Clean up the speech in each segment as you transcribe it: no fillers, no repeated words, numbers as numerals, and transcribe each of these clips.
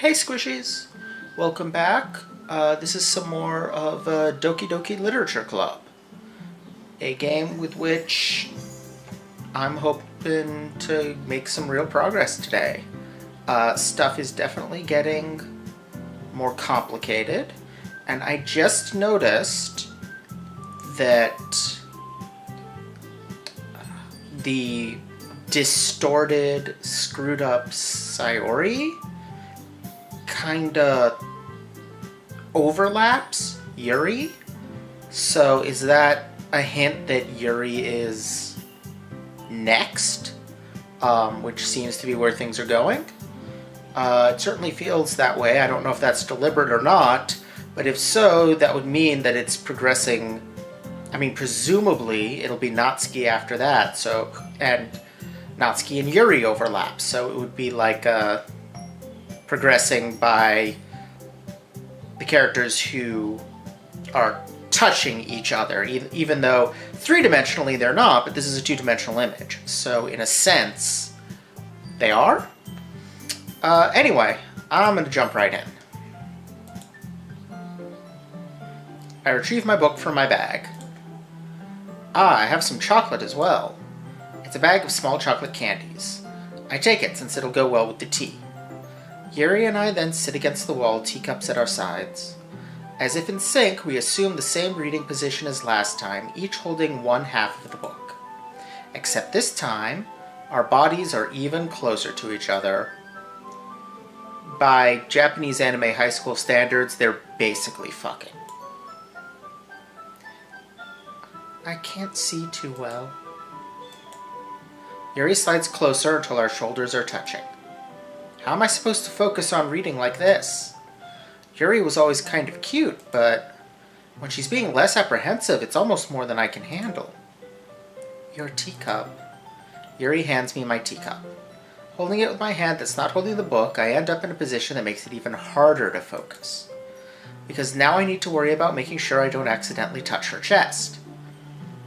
Hey Squishies! Welcome back. This is some more of Doki Doki Literature Club. A game with which I'm hoping to make some real progress today. Stuff is definitely getting more complicated, and I just noticed that the distorted, screwed up Sayori kinda overlaps Yuri. So is that a hint that Yuri is next? Which seems to be where things are going. It certainly feels that way. I don't know if that's deliberate or not, but if so, that would mean that it's progressing. I mean, presumably it'll be Natsuki after that, and Natsuki and Yuri overlap, so it would be like progressing by the characters who are touching each other, even though three-dimensionally they're not, but this is a two-dimensional image. So in a sense, they are. Anyway, I'm going to jump right in. I retrieve my book from my bag. I have some chocolate as well. It's a bag of small chocolate candies. I take it since it'll go well with the tea. Yuri and I then sit against the wall, teacups at our sides. As if in sync, we assume the same reading position as last time, each holding one half of the book. Except this time, our bodies are even closer to each other. By Japanese anime high school standards, they're basically fucking. I can't see too well. Yuri slides closer until our shoulders are touching. How am I supposed to focus on reading like this? Yuri was always kind of cute, but when she's being less apprehensive, it's almost more than I can handle. Your teacup. Yuri hands me my teacup. Holding it with my hand that's not holding the book, I end up in a position that makes it even harder to focus. Because now I need to worry about making sure I don't accidentally touch her chest.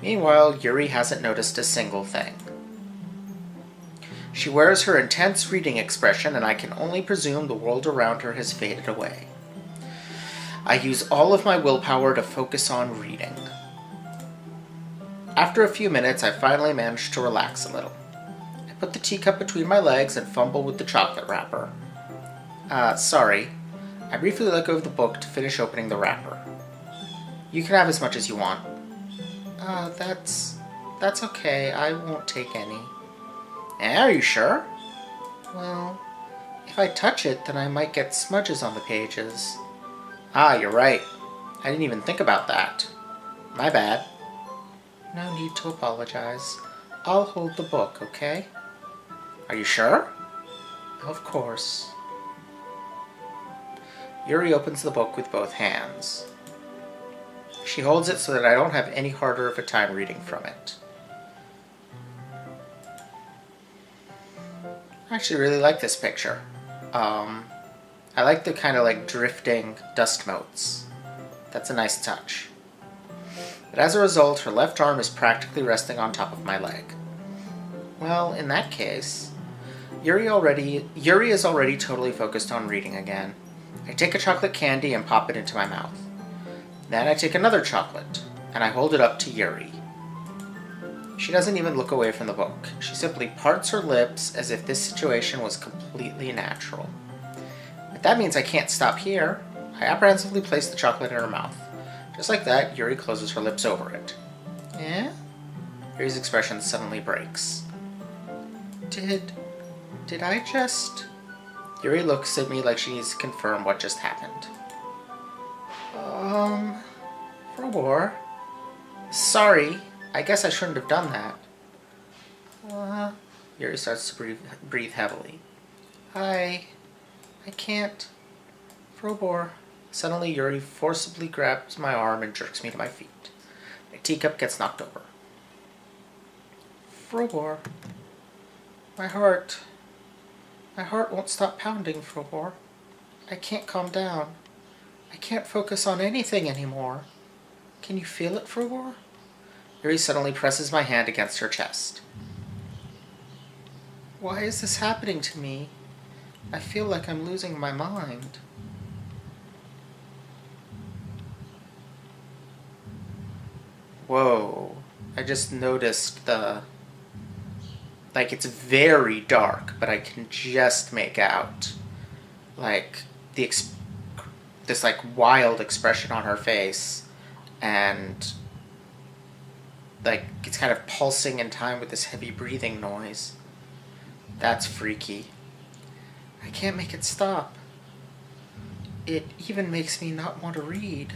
Meanwhile, Yuri hasn't noticed a single thing. She wears her intense reading expression, and I can only presume the world around her has faded away. I use all of my willpower to focus on reading. After a few minutes, I finally manage to relax a little. I put the teacup between my legs and fumble with the chocolate wrapper. Sorry. I briefly let go of the book to finish opening the wrapper. You can have as much as you want. That's okay. I won't take any. Are you sure? Well, if I touch it, then I might get smudges on the pages. You're right. I didn't even think about that. My bad. No need to apologize. I'll hold the book, okay? Are you sure? Of course. Yuri opens the book with both hands. She holds it so that I don't have any harder of a time reading from it. I actually really like this picture. I like the kind of like drifting dust motes. That's a nice touch. But as a result, her left arm is practically resting on top of my leg. Well, in that case, Yuri is already totally focused on reading again. I take a chocolate candy and pop it into my mouth. Then I take another chocolate, and I hold it up to Yuri. She doesn't even look away from the book. She simply parts her lips as if this situation was completely natural. But that means I can't stop here. I apprehensively place the chocolate in her mouth. Just like that, Yuri closes her lips over it. Yeah? Yuri's expression suddenly breaks. Did I just... Yuri looks at me like she needs to confirm what just happened. Frobor? Sorry. I guess I shouldn't have done that. Yuri starts to breathe heavily. I can't. Frobor. Suddenly, Yuri forcibly grabs my arm and jerks me to my feet. My teacup gets knocked over. Frobor. My heart won't stop pounding, Frobor. I can't calm down. I can't focus on anything anymore. Can you feel it, Frobor? Yuri suddenly presses my hand against her chest. Why is this happening to me? I feel like I'm losing my mind. Whoa. I just noticed like, it's very dark, but I can just make out, like, this, like, wild expression on her face. And, like, it's kind of pulsing in time with this heavy breathing noise. That's freaky. I can't make it stop. It even makes me not want to read.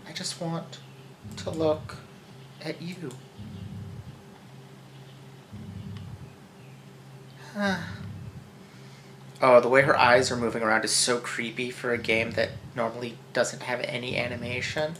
I just want to look at you. Oh, the way her eyes are moving around is so creepy for a game that normally doesn't have any animation.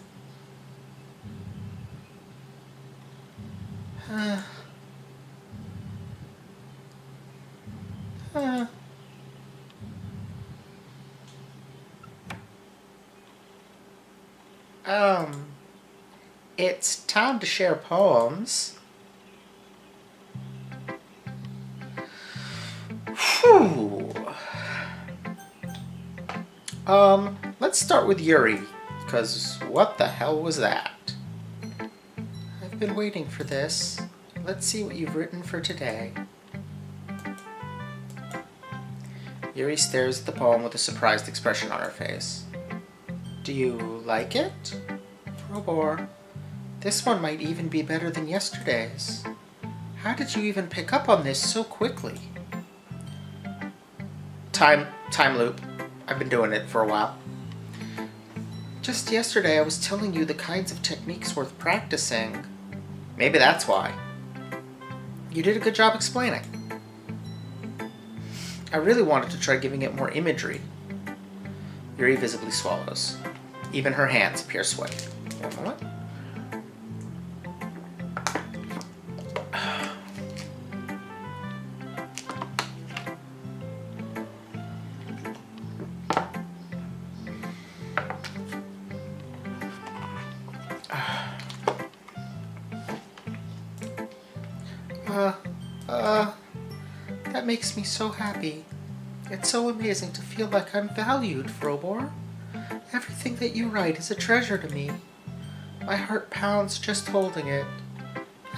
It's time to share poems. Whew. Let's start with Yuri, because what the hell was that? I've been waiting for this. Let's see what you've written for today. Yuri stares at the poem with a surprised expression on her face. Do you like it? Robor, this one might even be better than yesterday's. How did you even pick up on this so quickly? Time loop. I've been doing it for a while. Just yesterday I was telling you the kinds of techniques worth practicing. Maybe that's why. You did a good job explaining. I really wanted to try giving it more imagery. Yuri visibly swallows. Even her hands appear sweaty. One moment. That makes me so happy. It's so amazing to feel like I'm valued, Frobor. Everything that you write is a treasure to me. My heart pounds just holding it.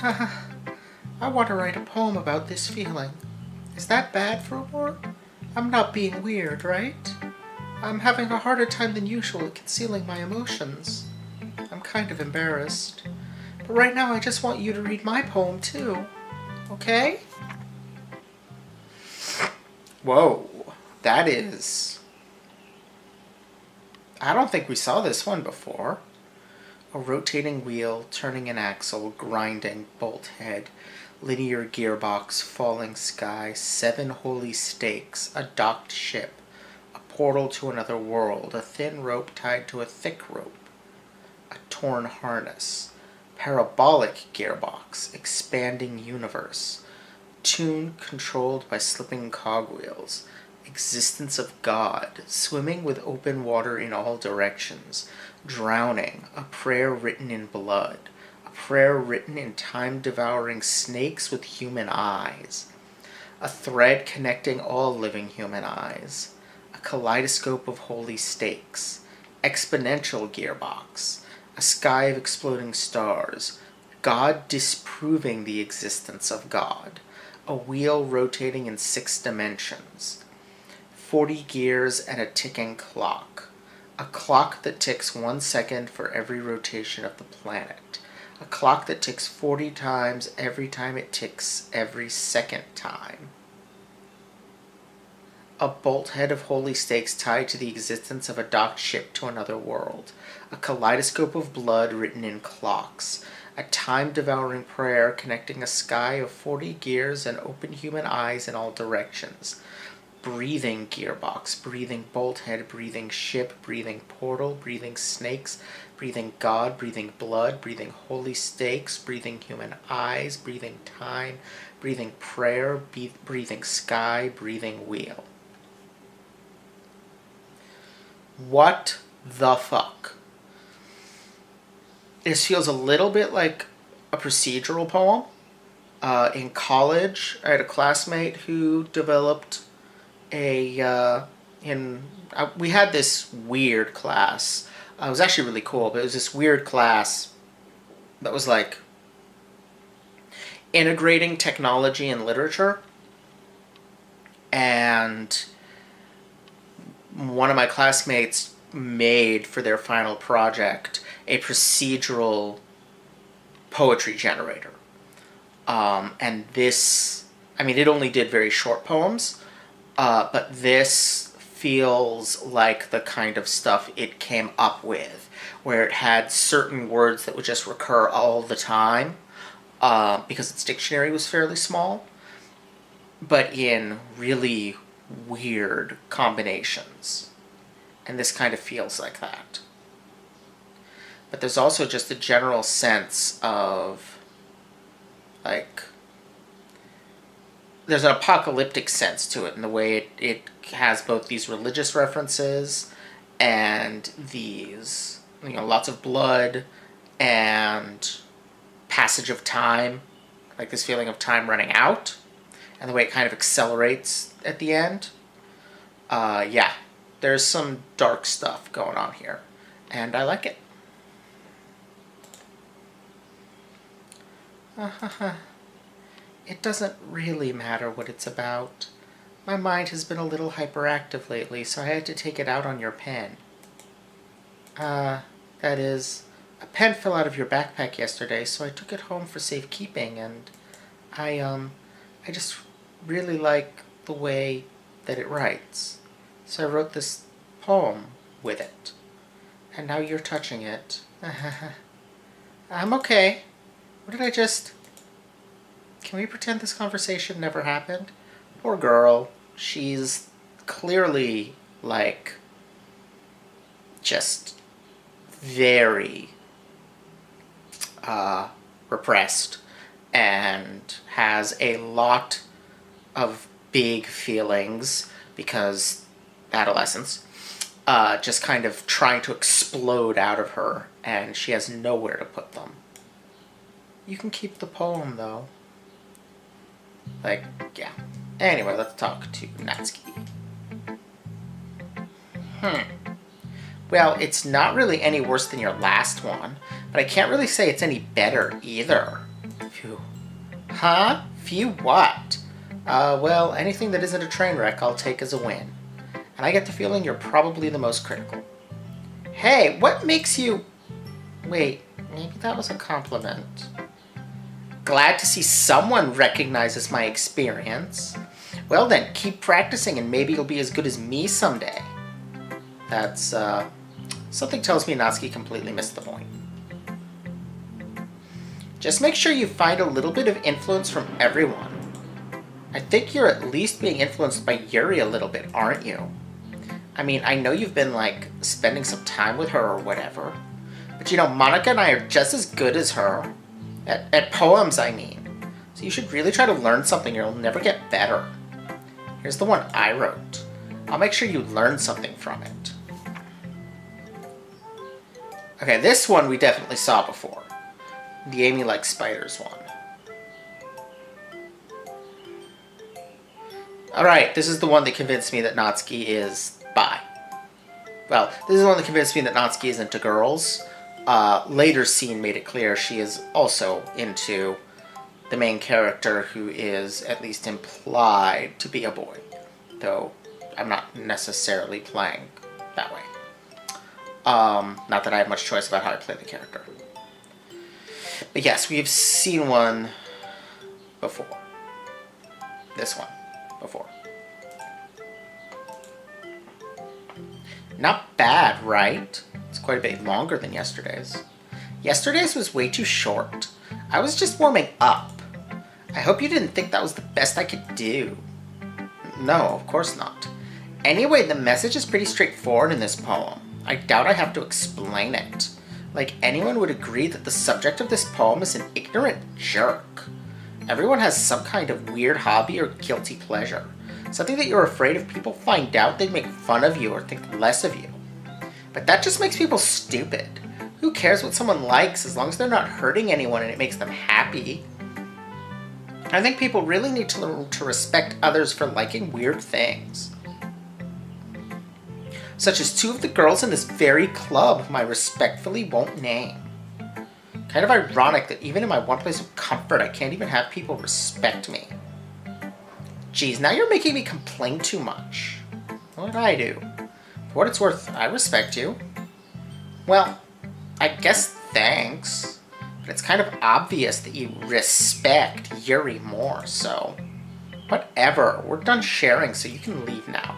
I want to write a poem about this feeling. Is that bad, Frobor? I'm not being weird, right? I'm having a harder time than usual at concealing my emotions. I'm kind of embarrassed. But right now I just want you to read my poem too. Okay? Whoa, that is... I don't think we saw this one before. A rotating wheel, turning an axle, grinding, bolt head, linear gearbox, falling sky, 7 holy stakes, a docked ship, a portal to another world, a thin rope tied to a thick rope, a torn harness, parabolic gearbox, expanding universe, tune controlled by slipping cogwheels, existence of God, swimming with open water in all directions, drowning, a prayer written in blood, a prayer written in time-devouring snakes with human eyes, a thread connecting all living human eyes, a kaleidoscope of holy stakes, exponential gearbox, a sky of exploding stars, God disproving the existence of God, a wheel rotating in 6 dimensions, 40 gears and a ticking clock, a clock that ticks 1 second for every rotation of the planet, a clock that ticks 40 times every time it ticks every second time, a bolt head of holy stakes tied to the existence of a docked ship to another world, a kaleidoscope of blood written in clocks, a time-devouring prayer connecting a sky of 40 gears and open human eyes in all directions, breathing gearbox, breathing bolt head, breathing ship, breathing portal, breathing snakes, breathing God, breathing blood, breathing holy stakes, breathing human eyes, breathing time, breathing prayer, breathing sky, breathing wheel. What the fuck? This feels a little bit like a procedural poem. In college, I had a classmate who developed we had this weird class. It was actually really cool, but it was this weird class that was like integrating technology and literature. And one of my classmates made for their final project a procedural poetry generator. And this, I mean, it only did very short poems, but this feels like the kind of stuff it came up with, where it had certain words that would just recur all the time, because its dictionary was fairly small, but in really weird combinations. And this kind of feels like that. But there's also just a general sense of, like, there's an apocalyptic sense to it in the way it has both these religious references and these, lots of blood and passage of time, like this feeling of time running out, and the way it kind of accelerates at the end. Yeah, there's some dark stuff going on here, and I like it. It doesn't really matter what it's about. My mind has been a little hyperactive lately, so I had to take it out on your pen. That is, a pen fell out of your backpack yesterday, so I took it home for safekeeping, and I just really like the way that it writes. So I wrote this poem with it. And now you're touching it. I'm okay. What did I just... Can we pretend this conversation never happened? Poor girl. She's clearly, like, just very repressed and has a lot of big feelings because adolescence, just kind of trying to explode out of her, and she has nowhere to put them. You can keep the poem, though. Like, yeah. Anyway, let's talk to Natsuki. Well, it's not really any worse than your last one, but I can't really say it's any better either. Phew. Huh? Phew what? Well, anything that isn't a train wreck I'll take as a win. And I get the feeling you're probably the most critical. Hey, what makes you... Wait, maybe that was a compliment. Glad to see someone recognizes my experience. Well then, keep practicing and maybe you'll be as good as me someday. That's, something tells me Natsuki completely missed the point. Just make sure you find a little bit of influence from everyone. I think you're at least being influenced by Yuri a little bit, aren't you? I mean, I know you've been, like, spending some time with her or whatever. But Monica and I are just as good as her. At poems, I mean. So you should really try to learn something or you'll never get better. Here's the one I wrote. I'll make sure you learn something from it. Okay, this one we definitely saw before. The Amy Likes Spiders one. Alright, this is the one that convinced me that Natsuki is bi. Well, this is the one that convinced me that Natsuki is into girls. Later scene made it clear she is also into the main character, who is at least implied to be a boy. Though I'm not necessarily playing that way. Not that I have much choice about how I play the character. But yes, we've seen one before. This one before. Not bad, right? It's quite a bit longer than yesterday's. Yesterday's was way too short. I was just warming up. I hope you didn't think that was the best I could do. No, of course not. Anyway, the message is pretty straightforward in this poem. I doubt I have to explain it. Like, anyone would agree that the subject of this poem is an ignorant jerk. Everyone has some kind of weird hobby or guilty pleasure. Something that you're afraid if people find out they'd make fun of you or think less of you. But that just makes people stupid. Who cares what someone likes as long as they're not hurting anyone and it makes them happy? I think people really need to learn to respect others for liking weird things. such as 2 of the girls in this very club whom I respectfully won't name. Kind of ironic that even in my one place of comfort, I can't even have people respect me. Geez, now you're making me complain too much. What did I do? For what it's worth, I respect you. Well, I guess thanks. But it's kind of obvious that you respect Yuri more, so... Whatever, we're done sharing, so you can leave now.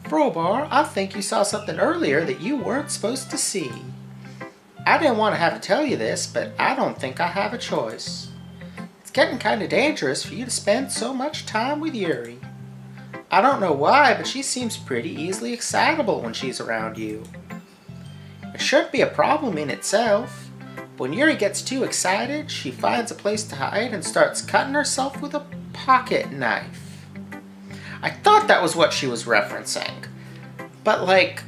Frobar, I think you saw something earlier that you weren't supposed to see. I didn't want to have to tell you this, but I don't think I have a choice. It's getting kind of dangerous for you to spend so much time with Yuri. I don't know why, but she seems pretty easily excitable when she's around you. It shouldn't be a problem in itself, but when Yuri gets too excited, she finds a place to hide and starts cutting herself with a pocket knife. I thought that was what she was referencing, but like,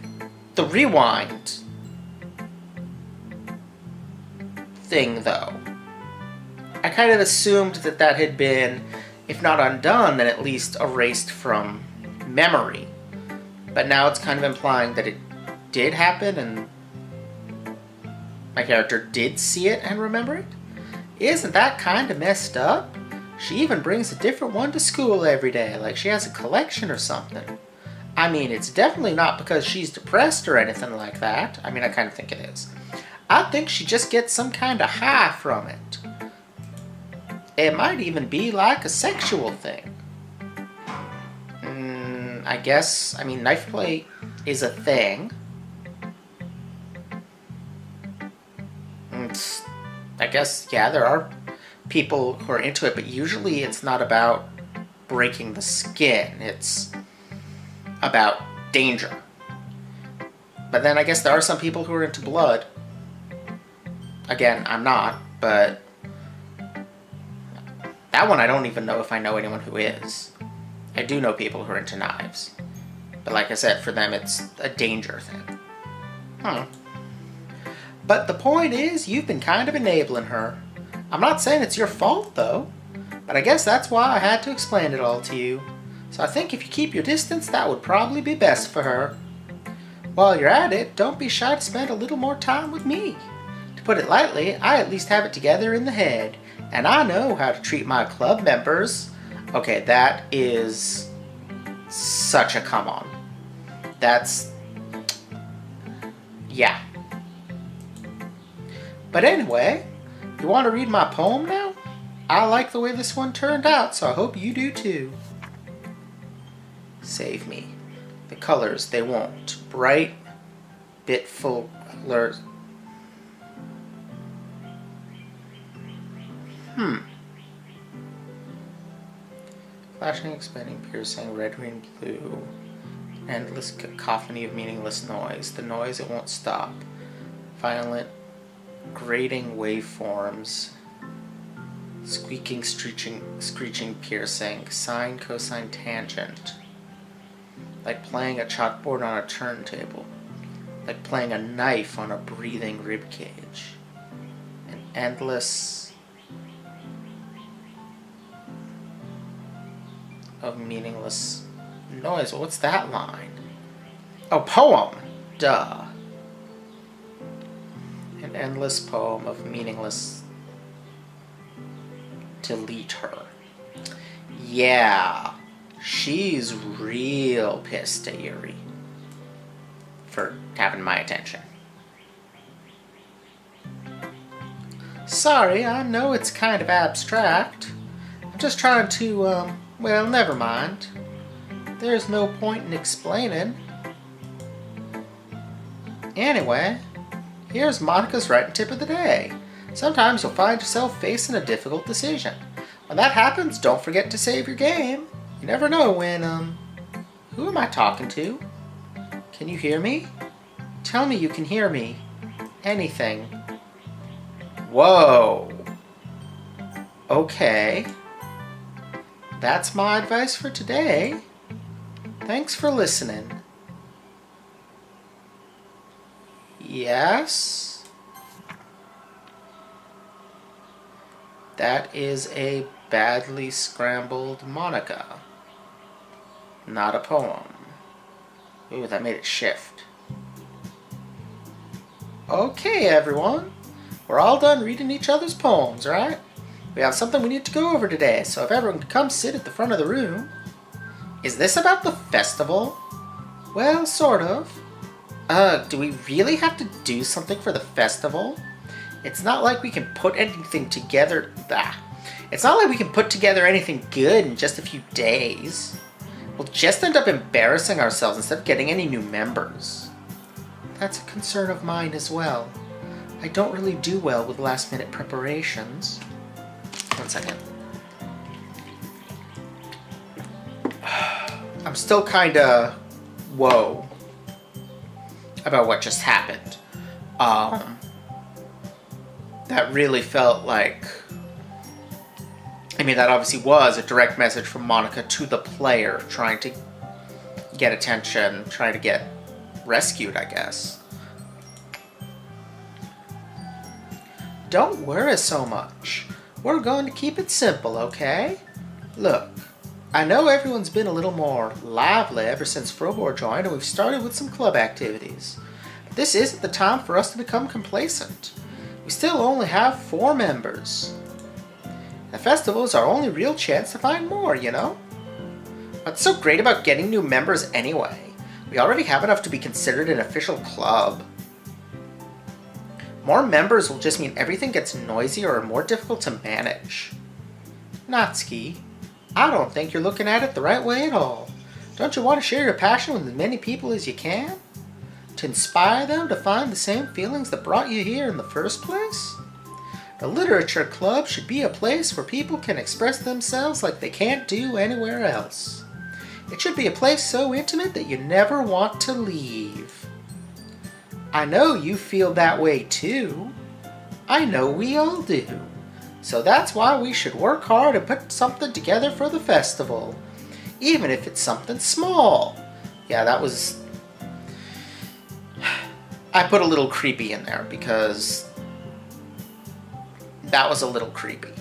the rewind thing though. I kind of assumed that that had been, if not undone, then at least erased from memory. But now it's kind of implying that it did happen and my character did see it and remember it. Isn't that kind of messed up? She even brings a different one to school every day, like she has a collection or something. I mean, it's definitely not because she's depressed or anything like that. I mean, I kind of think it is. I think she just gets some kind of high from it. It might even be like a sexual thing. I guess, I mean, knife play is a thing. I guess, yeah, there are people who are into it, but usually it's not about breaking the skin. It's about danger. But then I guess there are some people who are into blood. Again, I'm not, but that one I don't even know if I know anyone who is. I do know people who are into knives. But like I said, for them it's a danger thing. But the point is, you've been kind of enabling her. I'm not saying it's your fault, though, but I guess that's why I had to explain it all to you. So I think if you keep your distance, that would probably be best for her. While you're at it, don't be shy to spend a little more time with me. To put it lightly, I at least have it together in the head, and I know how to treat my club members. Okay, that is such a come on. That's... yeah. But anyway... you want to read my poem now? I like the way this one turned out, so I hope you do too. Save me. The colors, they won't. Bright, bitful colors. Flashing, expanding, piercing, red, green, blue. Endless cacophony of meaningless noise. The noise, it won't stop. Violent, grating waveforms, squeaking, screeching, piercing, sine, cosine, tangent, like playing a chalkboard on a turntable, like playing a knife on a breathing rib cage, an endless of meaningless noise. What's that line? Oh, poem! Duh. An endless poem of meaningless... delete her. Yeah, she's real pissed at Yuri for having my attention. Sorry, I know it's kind of abstract. I'm just trying to, well, never mind. There's no point in explaining. Anyway... here's Monica's writing tip of the day. Sometimes you'll find yourself facing a difficult decision. When that happens, don't forget to save your game. You never know when, who am I talking to? Can you hear me? Tell me you can hear me. Anything. Whoa. Okay. That's my advice for today. Thanks for listening. Yes? That is a badly scrambled Monica. Not a poem. Ooh, that made it shift. Okay, everyone. We're all done reading each other's poems, right? We have something we need to go over today, so if everyone can come sit at the front of the room. Is this about the festival? Well, sort of. Do we really have to do something for the festival? It's not like we can put anything together. It's not like we can put together anything good in just a few days. We'll just end up embarrassing ourselves instead of getting any new members. That's a concern of mine as well. I don't really do well with last-minute preparations. 1 second. I'm still kinda whoa about what just happened. That really felt like, I mean, that obviously was a direct message from Monica to the player, trying to get attention, trying to get rescued, I guess. Don't worry so much. We're going to keep it simple, okay? Look, I know everyone's been a little more lively ever since Frobor joined, and we've started with some club activities. But this isn't the time for us to become complacent. We still only have 4 members. The festival is our only real chance to find more, you know? What's so great about getting new members anyway? We already have enough to be considered an official club. More members will just mean everything gets noisier or more difficult to manage. Natsuki, I don't think you're looking at it the right way at all. Don't you want to share your passion with as many people as you can? To inspire them to find the same feelings that brought you here in the first place? The literature club should be a place where people can express themselves like they can't do anywhere else. It should be a place so intimate that you never want to leave. I know you feel that way too. I know we all do. So that's why we should work hard and put something together for the festival. Even if it's something small. Yeah, that was... I put a little creepy in there because that was a little creepy,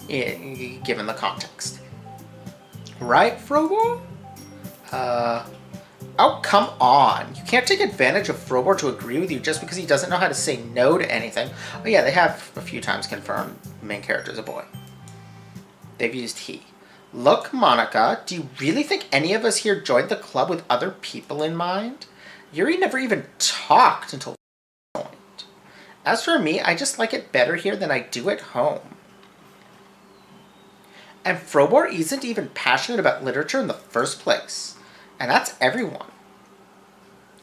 given the context. Right, Frobor? Oh, come on. You can't take advantage of Frobor to agree with you just because he doesn't know how to say no to anything. Oh yeah, they have a few times confirmed the main character is a boy. They've used he. Look, Monica, do you really think any of us here joined the club with other people in mind? Yuri never even talked until point. As for me, I just like it better here than I do at home. And Frobor isn't even passionate about literature in the first place. And that's everyone.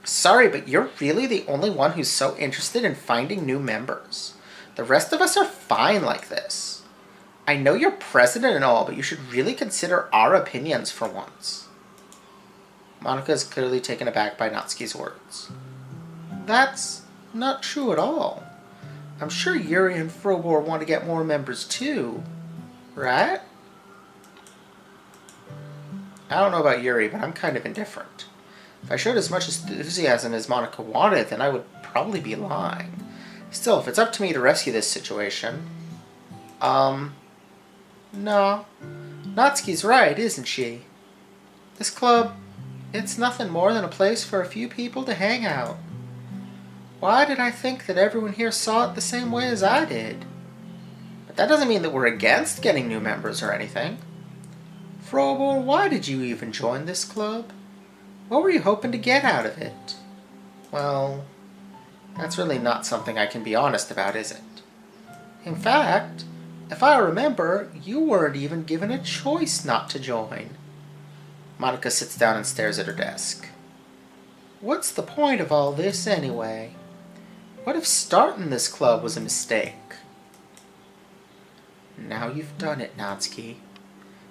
Sorry, but you're really the only one who's so interested in finding new members. The rest of us are fine like this. I know you're president and all, but you should really consider our opinions for once. Monica is clearly taken aback by Natsuki's words. That's not true at all. I'm sure Yuri and Frobor want to get more members too, right? I don't know about Yuri, but I'm kind of indifferent. If I showed as much enthusiasm as Monica wanted, then I would probably be lying. Still, if it's up to me to rescue this situation... No. Natsuki's right, isn't she? This club, it's nothing more than a place for a few people to hang out. Why did I think that everyone here saw it the same way as I did? But that doesn't mean that we're against getting new members or anything. Frobor, why did you even join this club? What were you hoping to get out of it? Well, that's really not something I can be honest about, is it? In fact, if I remember, you weren't even given a choice not to join. Monica sits down and stares at her desk. What's the point of all this anyway? What if starting this club was a mistake? Now you've done it, Natsuki.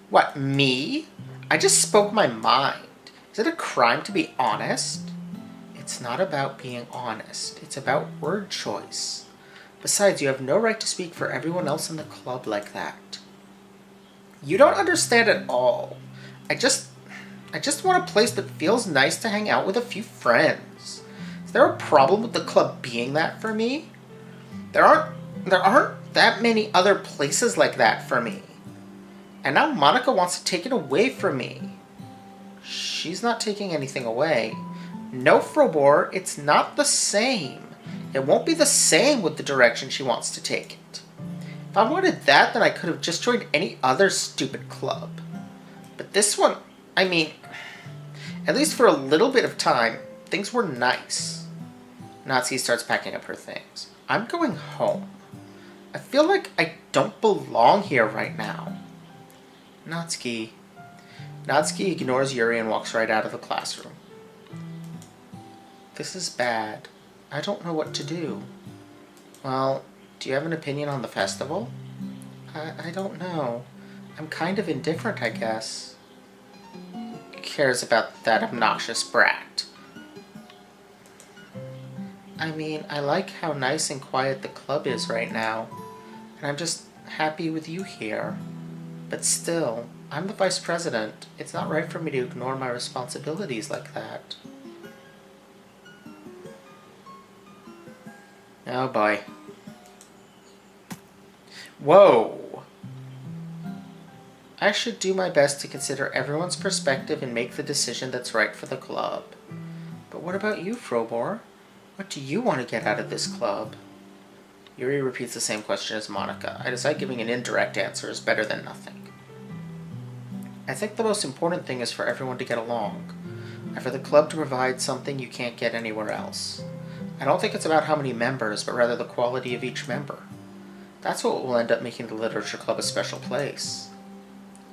What, me? I just spoke my mind. Is it a crime to be honest? It's not about being honest. It's about word choice. Besides, you have no right to speak for everyone else in the club like that. You don't understand at all. I just want a place that feels nice to hang out with a few friends. Is there a problem with the club being that for me? There aren't that many other places like that for me. And now Monica wants to take it away from me. She's not taking anything away. No, Frobor, it's not the same. It won't be the same with the direction she wants to take it. If I wanted that, then I could have just joined any other stupid club. But this one, I mean, at least for a little bit of time, things were nice. Natsuki starts packing up her things. I'm going home. I feel like I don't belong here right now. Natsuki ignores Yuri and walks right out of the classroom. This is bad. I don't know what to do. Well, do you have an opinion on the festival? I don't know. I'm kind of indifferent, I guess. Who cares about that obnoxious brat? I mean, I like how nice and quiet the club is right now, and I'm just happy with you here. But still, I'm the vice president. It's not right for me to ignore my responsibilities like that. Oh boy. Whoa! I should do my best to consider everyone's perspective and make the decision that's right for the club. But what about you, Frobor? What do you want to get out of this club? Yuri repeats the same question as Monica. I decide giving an indirect answer is better than nothing. I think the most important thing is for everyone to get along, and for the club to provide something you can't get anywhere else. I don't think it's about how many members, but rather the quality of each member. That's what will end up making the Literature Club a special place.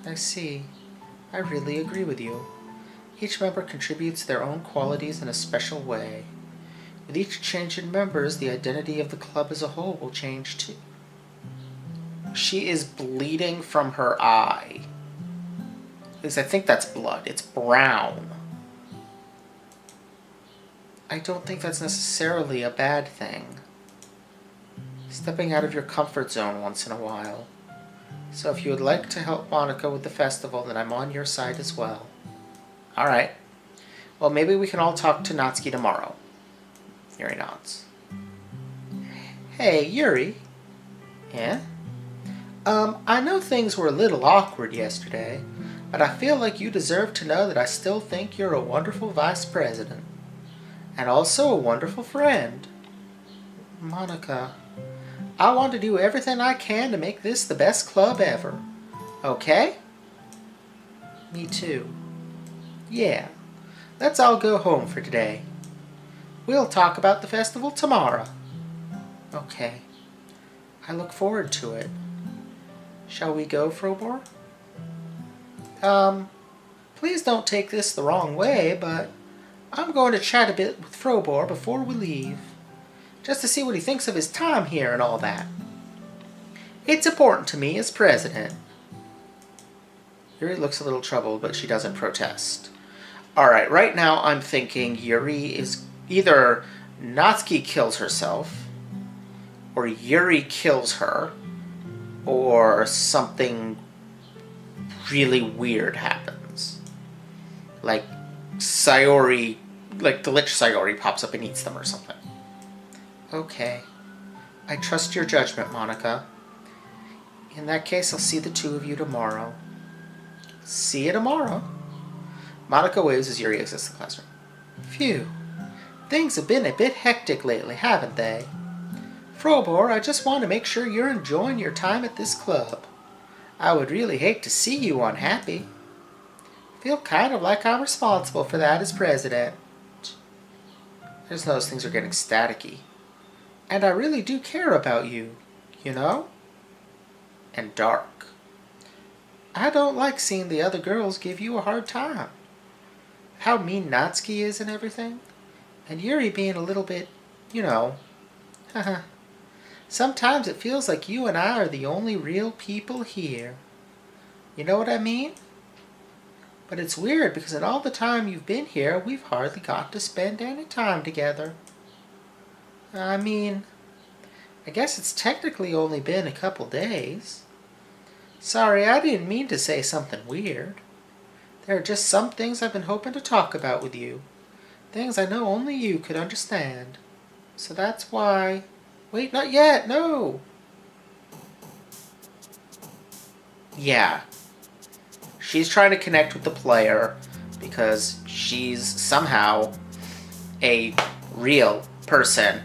I see. I really agree with you. Each member contributes their own qualities in a special way. With each change in members, the identity of the club as a whole will change too. She is bleeding from her eye. At least I think that's blood. It's brown. I don't think that's necessarily a bad thing. Stepping out of your comfort zone once in a while. So if you would like to help Monica with the festival, then I'm on your side as well. Alright. Well, maybe we can all talk to Natsuki tomorrow. Yuri nods. Hey, Yuri. Yeah? I know things were a little awkward yesterday, but I feel like you deserve to know that I still think you're a wonderful vice president. And also a wonderful friend. Monica, I want to do everything I can to make this the best club ever. Okay? Me too. Yeah. Let's all go home for today. We'll talk about the festival tomorrow. Okay. I look forward to it. Shall we go, Frobor? Please don't take this the wrong way, but I'm going to chat a bit with Frobor before we leave, just to see what he thinks of his time here and all that. It's important to me as president. Yuri looks a little troubled, but she doesn't protest. Alright, right now I'm thinking Yuri is either Natsuki kills herself, or Yuri kills her, or something really weird happens. Like Sayori, like the Lich Sayori pops up and eats them or something. Okay. I trust your judgment, Monica. In that case, I'll see the two of you tomorrow. See you tomorrow. Monica waves as Yuri exits the classroom. Phew. Things have been a bit hectic lately, haven't they? Frobor, I just want to make sure you're enjoying your time at this club. I would really hate to see you unhappy. Feel kind of like I'm responsible for that as president. I just notice things are getting staticky. And I really do care about you, you know? And dark. I don't like seeing the other girls give you a hard time. How mean Natsuki is and everything. And Yuri being a little bit, you know. Haha. Sometimes it feels like you and I are the only real people here. You know what I mean? But it's weird because in all the time you've been here, we've hardly got to spend any time together. I mean, I guess it's technically only been a couple days. Sorry, I didn't mean to say something weird. There are just some things I've been hoping to talk about with you. Things I know only you could understand. So that's why... Wait, not yet, no! Yeah. She's trying to connect with the player because she's somehow a real person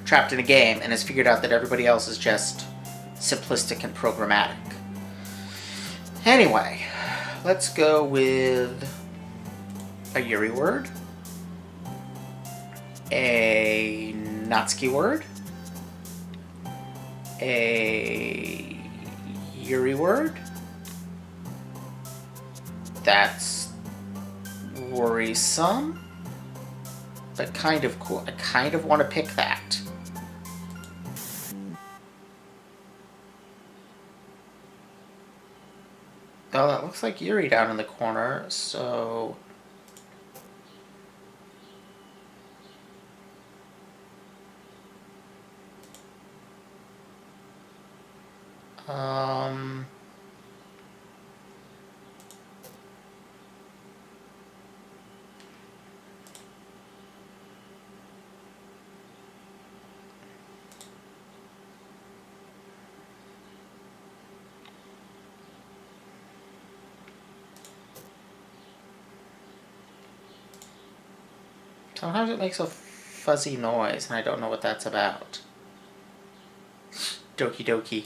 trapped in a game and has figured out that everybody else is just simplistic and programmatic. Anyway, let's go with a Yuri word, a Natsuki word, a Yuri word. That's worrisome, but kind of cool. I kind of want to pick that. Oh, that looks like Yuri down in the corner, so... Sometimes it makes a fuzzy noise, and I don't know what that's about. Doki Doki.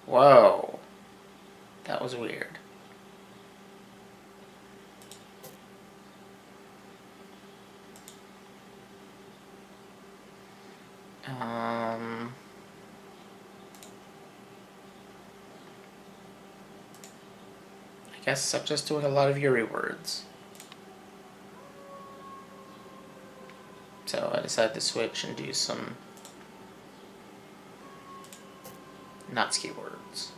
Whoa. That was weird. I guess I'm just doing a lot of Yuri words. So I decided to switch and do some Natsuki words.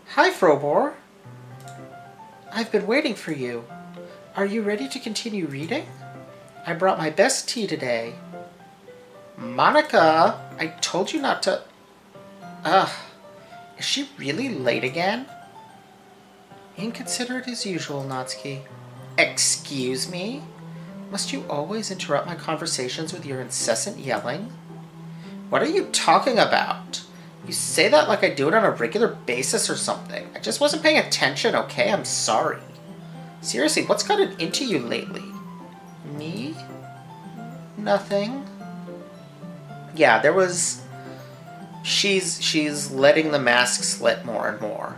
Hi, Frobor. I've been waiting for you. Are you ready to continue reading? I brought my best tea today. Monica, I told you not to... Ugh. Is she really late again? Inconsiderate as usual, Natsuki. Excuse me? Must you always interrupt my conversations with your incessant yelling? What are you talking about? You say that like I do it on a regular basis or something. I just wasn't paying attention, okay? I'm sorry. Seriously, what's gotten into you lately? Me? Nothing. Yeah, there was... She's letting the mask slip more and more.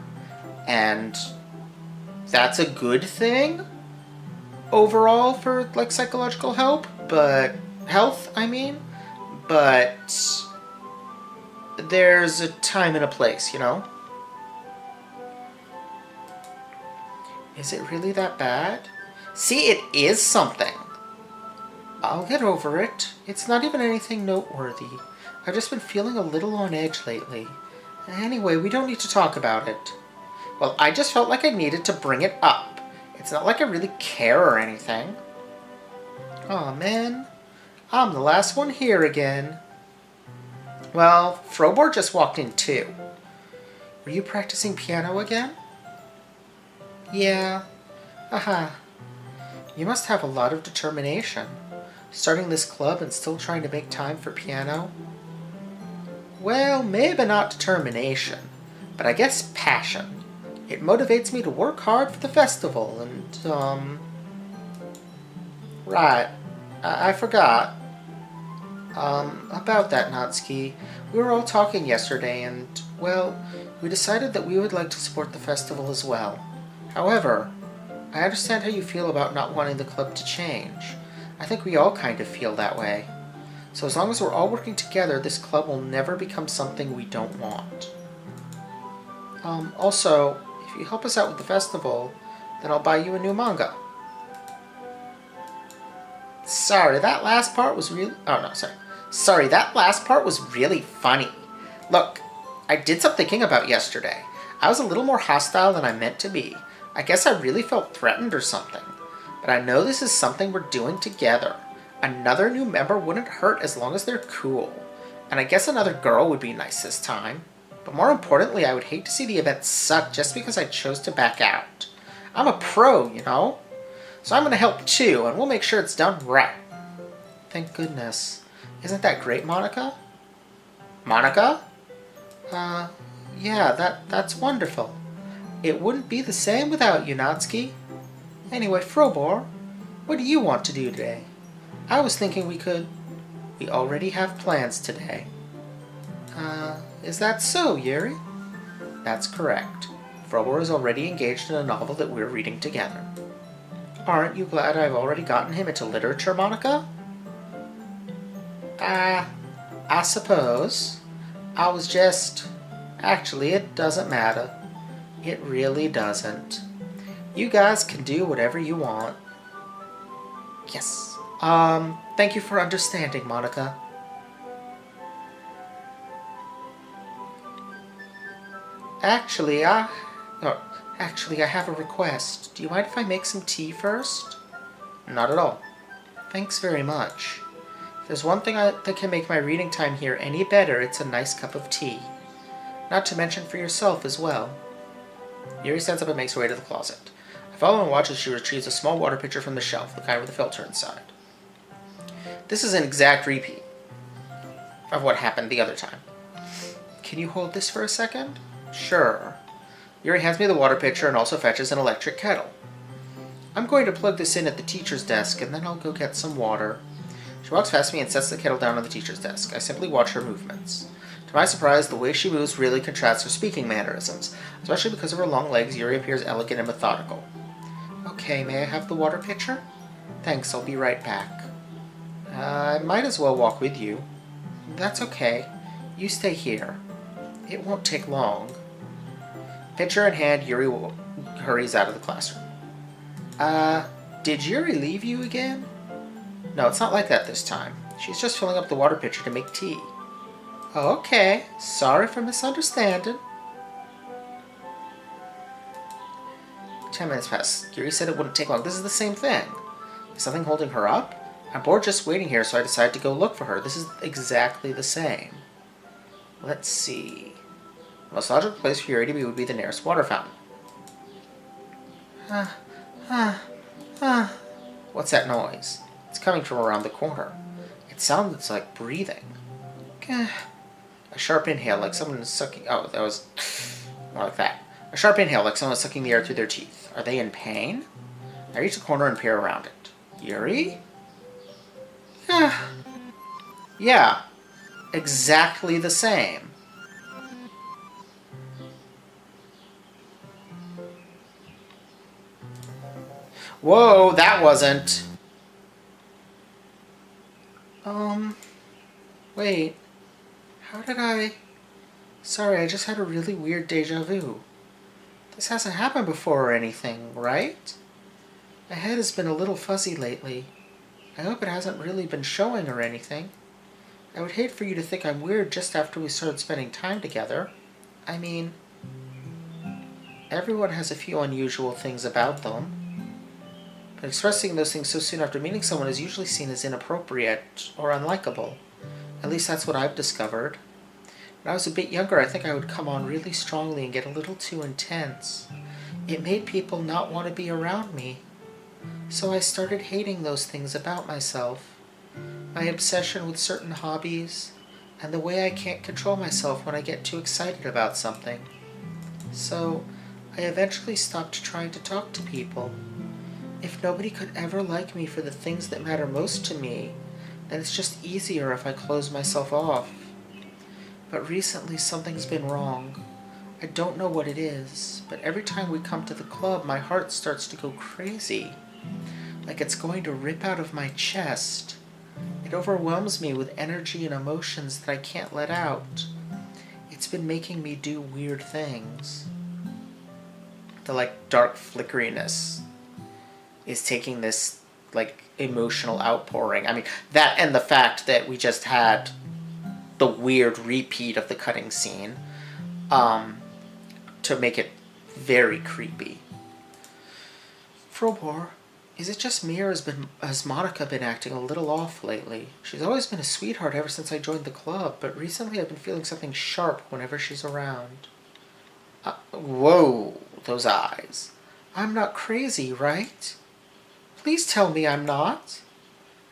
And that's a good thing overall for, like, psychological help, but... health, I mean. But there's a time and a place, you know? Is it really that bad? See, it is something. I'll get over it. It's not even anything noteworthy. I've just been feeling a little on edge lately. Anyway, we don't need to talk about it. Well, I just felt like I needed to bring it up. It's not like I really care or anything. Aw, man. I'm the last one here again. Well, Frobor just walked in too. Were you practicing piano again? Yeah. Aha. You must have a lot of determination. Starting this club and still trying to make time for piano? Well, maybe not determination, but I guess passion. It motivates me to work hard for the festival and, Right. I forgot. About that, Natsuki. We were all talking yesterday and, well, we decided that we would like to support the festival as well. However, I understand how you feel about not wanting the club to change. I think we all kind of feel that way. So as long as we're all working together, this club will never become something we don't want. Also, if you help us out with the festival, then I'll buy you a new manga. Sorry, that last part was really... Oh, no, sorry. Sorry, that last part was really funny. Look, I did some thinking about yesterday. I was a little more hostile than I meant to be. I guess I really felt threatened or something. But I know this is something we're doing together. Another new member wouldn't hurt as long as they're cool. And I guess another girl would be nice this time. But more importantly, I would hate to see the event suck just because I chose to back out. I'm a pro, you know? So I'm going to help too, and we'll make sure it's done right. Thank goodness. Isn't that great, Monica? Monica? Yeah, that's wonderful. It wouldn't be the same without you, Natsuki. Anyway, Frobor, what do you want to do today? I was thinking we already have plans today. Is that so, Yuri? That's correct. Frobor is already engaged in a novel that we're reading together. Aren't you glad I've already gotten him into literature, Monica? I suppose. I was just... Actually, it doesn't matter. It really doesn't. You guys can do whatever you want. Yes. Thank you for understanding, Monica. Actually, I have a request. Do you mind if I make some tea first? Not at all. Thanks very much. If there's one thing that can make my reading time here any better, it's a nice cup of tea. Not to mention for yourself as well. Yuri stands up and makes her way to the closet. I follow and watch as she retrieves a small water pitcher from the shelf, the kind with a filter inside. This is an exact repeat of what happened the other time. Can you hold this for a second? Sure. Yuri hands me the water pitcher and also fetches an electric kettle. I'm going to plug this in at the teacher's desk, and then I'll go get some water. She walks past me and sets the kettle down on the teacher's desk. I simply watch her movements. To my surprise, the way she moves really contrasts her speaking mannerisms. Especially because of her long legs, Yuri appears elegant and methodical. Okay, may I have the water pitcher? Thanks, I'll be right back. I might as well walk with you. That's okay. You stay here. It won't take long. Pitcher in hand, Yuri hurries out of the classroom. Did Yuri leave you again? No, it's not like that this time. She's just filling up the water pitcher to make tea. Okay, sorry for misunderstanding. 10 minutes pass. Yuri said it wouldn't take long. This is the same thing. Is something holding her up? I'm bored just waiting here, so I decided to go look for her. This is exactly the same. Let's see. The most logical place for Yuri to be would be the nearest water fountain. What's that noise? It's coming from around the corner. It sounds like breathing. A sharp inhale, like someone is sucking... Oh, that was more like that. A sharp inhale, like someone is sucking the air through their teeth. Are they in pain? I reach the corner and peer around it. Yuri? Yeah. Exactly the same. Whoa, that wasn't... Wait. How did I... Sorry, I just had a really weird deja vu. This hasn't happened before or anything, right? My head has been a little fuzzy lately. I hope it hasn't really been showing or anything. I would hate for you to think I'm weird just after we started spending time together. I mean, everyone has a few unusual things about them. But expressing those things so soon after meeting someone is usually seen as inappropriate or unlikable. At least that's what I've discovered. When I was a bit younger, I think I would come on really strongly and get a little too intense. It made people not want to be around me. So I started hating those things about myself. My obsession with certain hobbies, and the way I can't control myself when I get too excited about something. So I eventually stopped trying to talk to people. If nobody could ever like me for the things that matter most to me, then it's just easier if I close myself off. But recently something's been wrong. I don't know what it is, but every time we come to the club, my heart starts to go crazy. Like it's going to rip out of my chest. It overwhelms me with energy and emotions that I can't let out. It's been making me do weird things. The dark flickeriness is taking this emotional outpouring. I mean, that and the fact that we just had the weird repeat of the cutting scene to make it very creepy. Frobor, is it just me or has Monica been acting a little off lately? She's always been a sweetheart ever since I joined the club, but recently I've been feeling something sharp whenever she's around. Whoa, those eyes. I'm not crazy, right? Please tell me I'm not.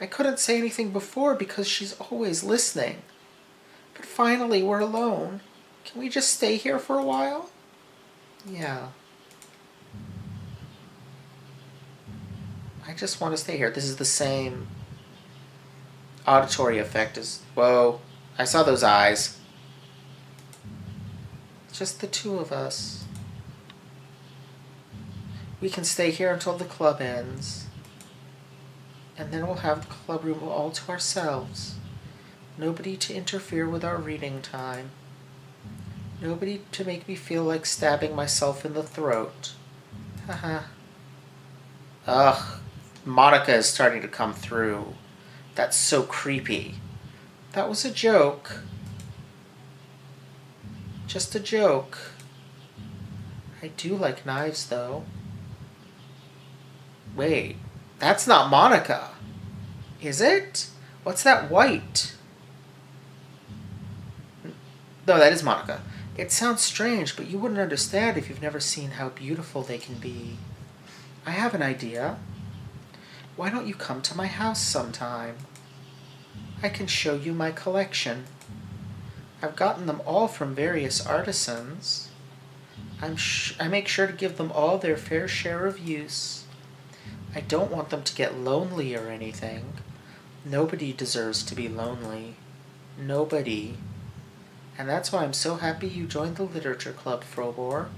I couldn't say anything before because she's always listening. But finally we're alone. Can we just stay here for a while? Yeah. I just want to stay here. This is the same auditory effect as... Whoa. I saw those eyes. Just the two of us. We can stay here until the club ends. And then we'll have the club room all to ourselves. Nobody to interfere with our reading time. Nobody to make me feel like stabbing myself in the throat. Haha. Ugh. Monica is starting to come through. That's so creepy. That was a joke. Just a joke. I do like knives, though. Wait, that's not Monica. Is it? What's that white? No, that is Monica. It sounds strange, but you wouldn't understand if you've never seen how beautiful they can be. I have an idea. Why don't you come to my house sometime? I can show you my collection. I've gotten them all from various artisans. I make sure to give them all their fair share of use. I don't want them to get lonely or anything. Nobody deserves to be lonely. Nobody. And that's why I'm so happy you joined the literature club, Frobor.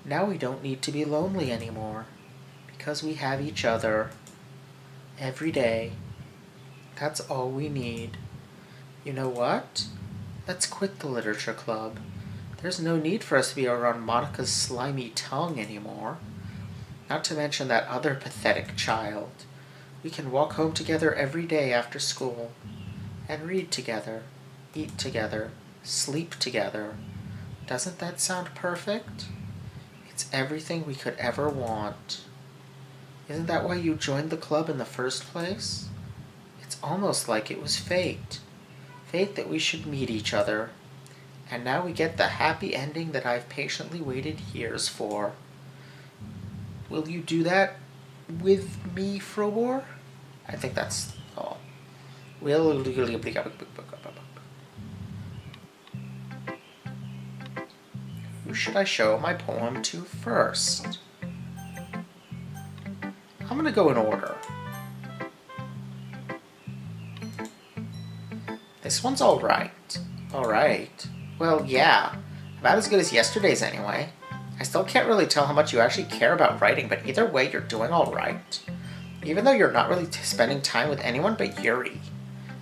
Now we don't need to be lonely anymore. Because we have each other. Every day. That's all we need. You know what? Let's quit the literature club. There's no need for us to be around Monica's slimy tongue anymore. Not to mention that other pathetic child. We can walk home together every day after school. And read together. Eat together. Sleep together. Doesn't that sound perfect? It's everything we could ever want. Isn't that why you joined the club in the first place? It's almost like it was fate. Fate that we should meet each other. And now we get the happy ending that I've patiently waited years for. Will you do that with me, Frobor? I think that's all. Who should I show my poem to first? I'm gonna go in order. This one's alright. Alright. Well, yeah. About as good as yesterday's anyway. I still can't really tell how much you actually care about writing, but either way, you're doing alright. Even though you're not really spending time with anyone but Yuri.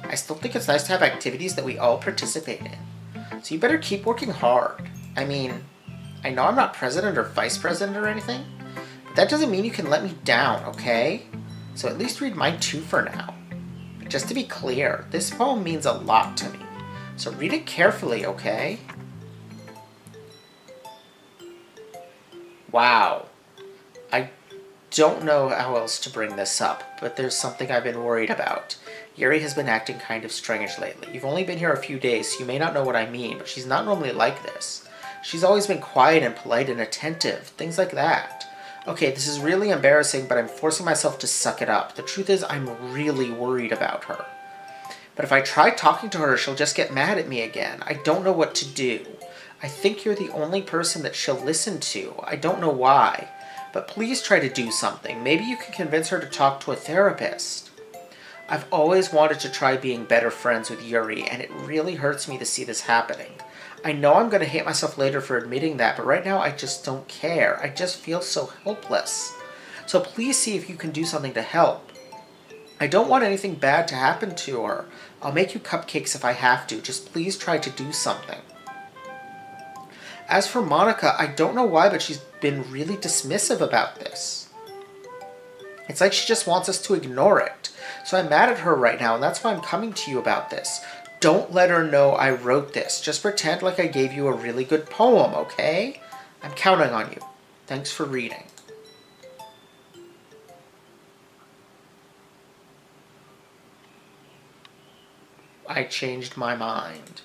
I still think it's nice to have activities that we all participate in. So you better keep working hard. I mean, I know I'm not president or vice president or anything, but that doesn't mean you can let me down, okay? So at least read mine too for now. But just to be clear, this poem means a lot to me. So read it carefully, okay? Wow. I don't know how else to bring this up, but there's something I've been worried about. Yuri has been acting kind of strange lately. You've only been here a few days, so you may not know what I mean, but she's not normally like this. She's always been quiet and polite and attentive, things like that. Okay, this is really embarrassing, but I'm forcing myself to suck it up. The truth is, I'm really worried about her. But if I try talking to her, she'll just get mad at me again. I don't know what to do. I think you're the only person that she'll listen to. I don't know why. But please try to do something. Maybe you can convince her to talk to a therapist. I've always wanted to try being better friends with Yuri, and it really hurts me to see this happening. I know I'm going to hate myself later for admitting that, but right now I just don't care. I just feel so helpless. So please see if you can do something to help. I don't want anything bad to happen to her. I'll make you cupcakes if I have to. Just please try to do something. As for Monica, I don't know why, but she's been really dismissive about this. It's like she just wants us to ignore it. So I'm mad at her right now, and that's why I'm coming to you about this. Don't let her know I wrote this. Just pretend like I gave you a really good poem, okay? I'm counting on you. Thanks for reading. I changed my mind.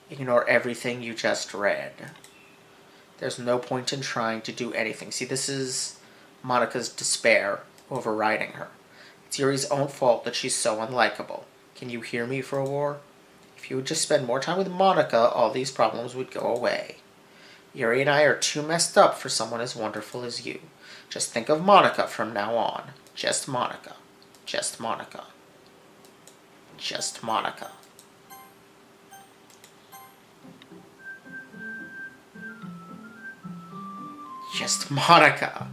Ignore everything you just read. There's no point in trying to do anything. See, this is Monica's despair overriding her. It's Yuri's own fault that she's so unlikable. Can you hear me, Frobor? If you would just spend more time with Monica, all these problems would go away. Yuri and I are too messed up for someone as wonderful as you. Just think of Monica from now on. Just Monica. Just Monica. Just Monica. Just Monica.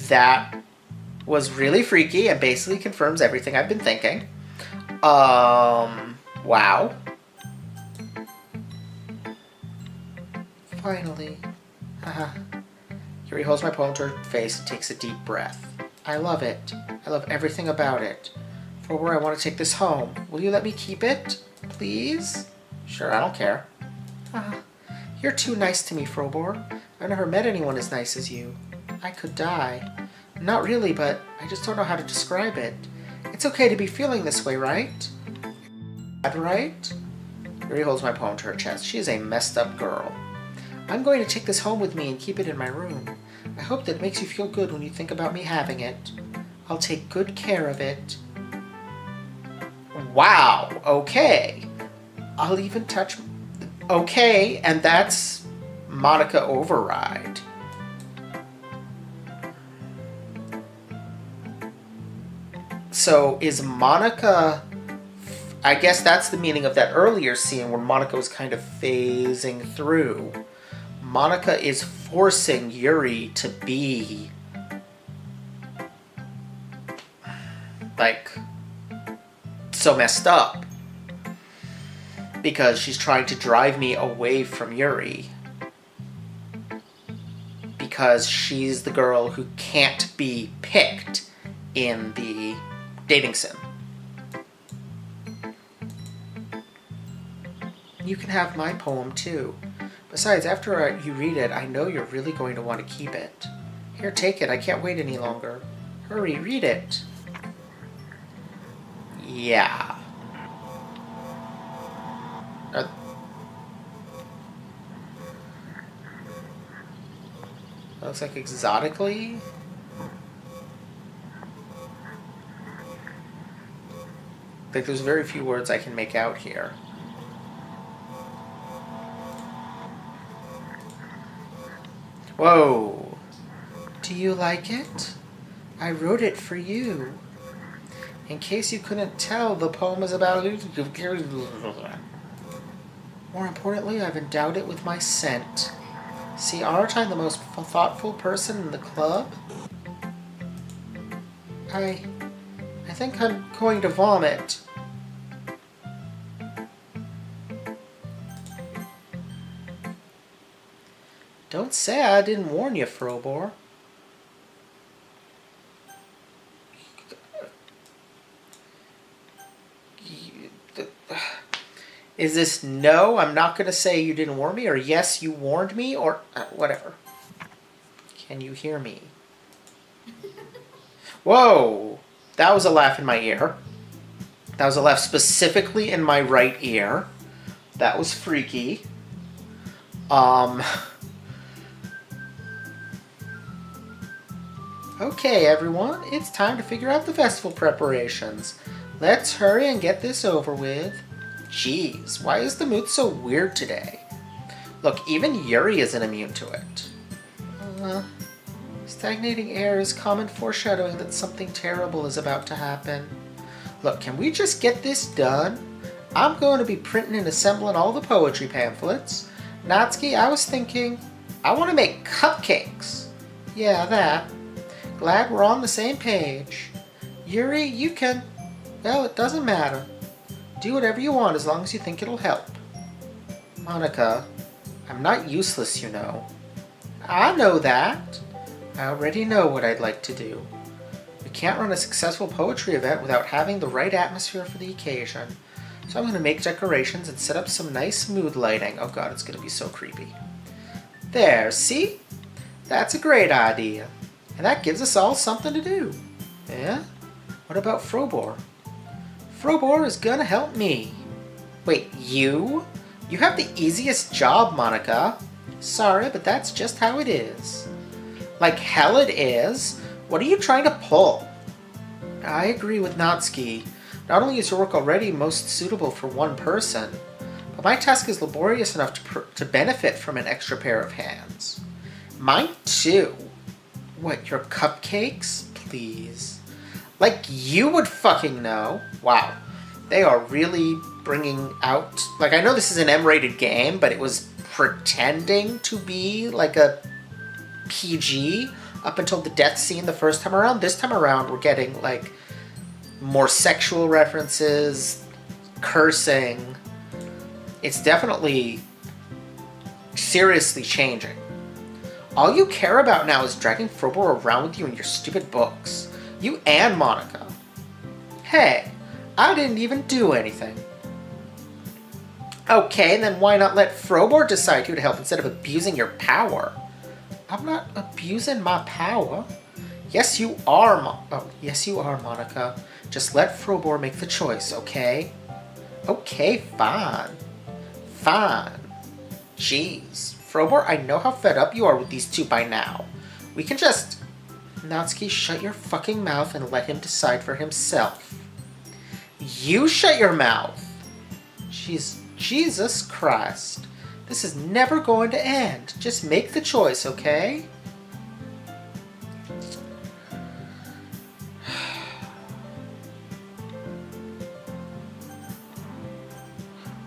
That was really freaky and basically confirms everything I've been thinking. Wow. Finally. Haha. Yuri holds my poem to her face and takes a deep breath. I love it. I love everything about it. Frobor, I want to take this home. Will you let me keep it? Please? Sure, I don't care. You're too nice to me, Frobor. I've never met anyone as nice as you. I could die. Not really, but I just don't know how to describe it. It's okay to be feeling this way, right? Right? Yuri holds my poem to her chest. She is a messed up girl. I'm going to take this home with me and keep it in my room. I hope that makes you feel good when you think about me having it. I'll take good care of it. Wow, okay. I'll even touch... Okay, and that's Monica Override. So is Monica... I guess that's the meaning of that earlier scene where Monica was kind of phasing through. Monica is forcing Yuri to be... like... so messed up. Because she's trying to drive me away from Yuri. Because she's the girl who can't be picked in the dating sim. You can have my poem too. Besides, after you read it, I know you're really going to want to keep it. Here, take it. I can't wait any longer. Hurry, read it. Yeah. Looks like exotically. Like there's very few words I can make out here. Whoa. Do you like it? I wrote it for you. In case you couldn't tell, the poem is about... More importantly, I've endowed it with my scent. See, aren't I the most thoughtful person in the club? I think I'm going to vomit. Don't say I didn't warn you, Frobor. Is this no, I'm not going to say you didn't warn me, or yes, you warned me, or whatever? Can you hear me? Whoa! That was a laugh in my ear. That was a laugh specifically in my right ear. That was freaky. Okay, everyone, it's time to figure out the festival preparations. Let's hurry and get this over with. Jeez, why is the mood so weird today? Look, even Yuri isn't immune to it. Stagnating air is common foreshadowing that something terrible is about to happen. Look, can we just get this done? I'm going to be printing and assembling all the poetry pamphlets. Natsuki, I was thinking, I want to make cupcakes. Yeah, that. Glad we're on the same page. Yuri, you can... Well, it doesn't matter. Do whatever you want as long as you think it'll help. Monica, I'm not useless, you know. I know that. I already know what I'd like to do. We can't run a successful poetry event without having the right atmosphere for the occasion. So I'm going to make decorations and set up some nice mood lighting. Oh god, it's going to be so creepy. There, see? That's a great idea. And that gives us all something to do. Yeah? What about Frobor? Frobor is gonna help me. Wait, you? You have the easiest job, Monica. Sorry, but that's just how it is. Like hell it is. What are you trying to pull? I agree with Natsuki. Not only is your work already most suitable for one person, but my task is laborious enough to benefit from an extra pair of hands. Mine too. What, your cupcakes? Please. Like you would fucking know. Wow. They are really bringing out... Like, I know this is an M-rated game, but it was pretending to be like a PG up until the death scene the first time around. This time around, we're getting, like, more sexual references, cursing. It's definitely seriously changing. All you care about now is dragging Frobor around with you in your stupid books. You and Monica. Hey, I didn't even do anything. Okay, then why not let Frobor decide who to help instead of abusing your power? I'm not abusing my power. Yes, you are, yes, you are, Monica. Just let Frobor make the choice, okay? Okay, fine. Fine. Jeez. Frobor, I know how fed up you are with these two by now. We can just... Natsuki, shut your fucking mouth and let him decide for himself. You shut your mouth! Jesus Christ. This is never going to end. Just make the choice, okay?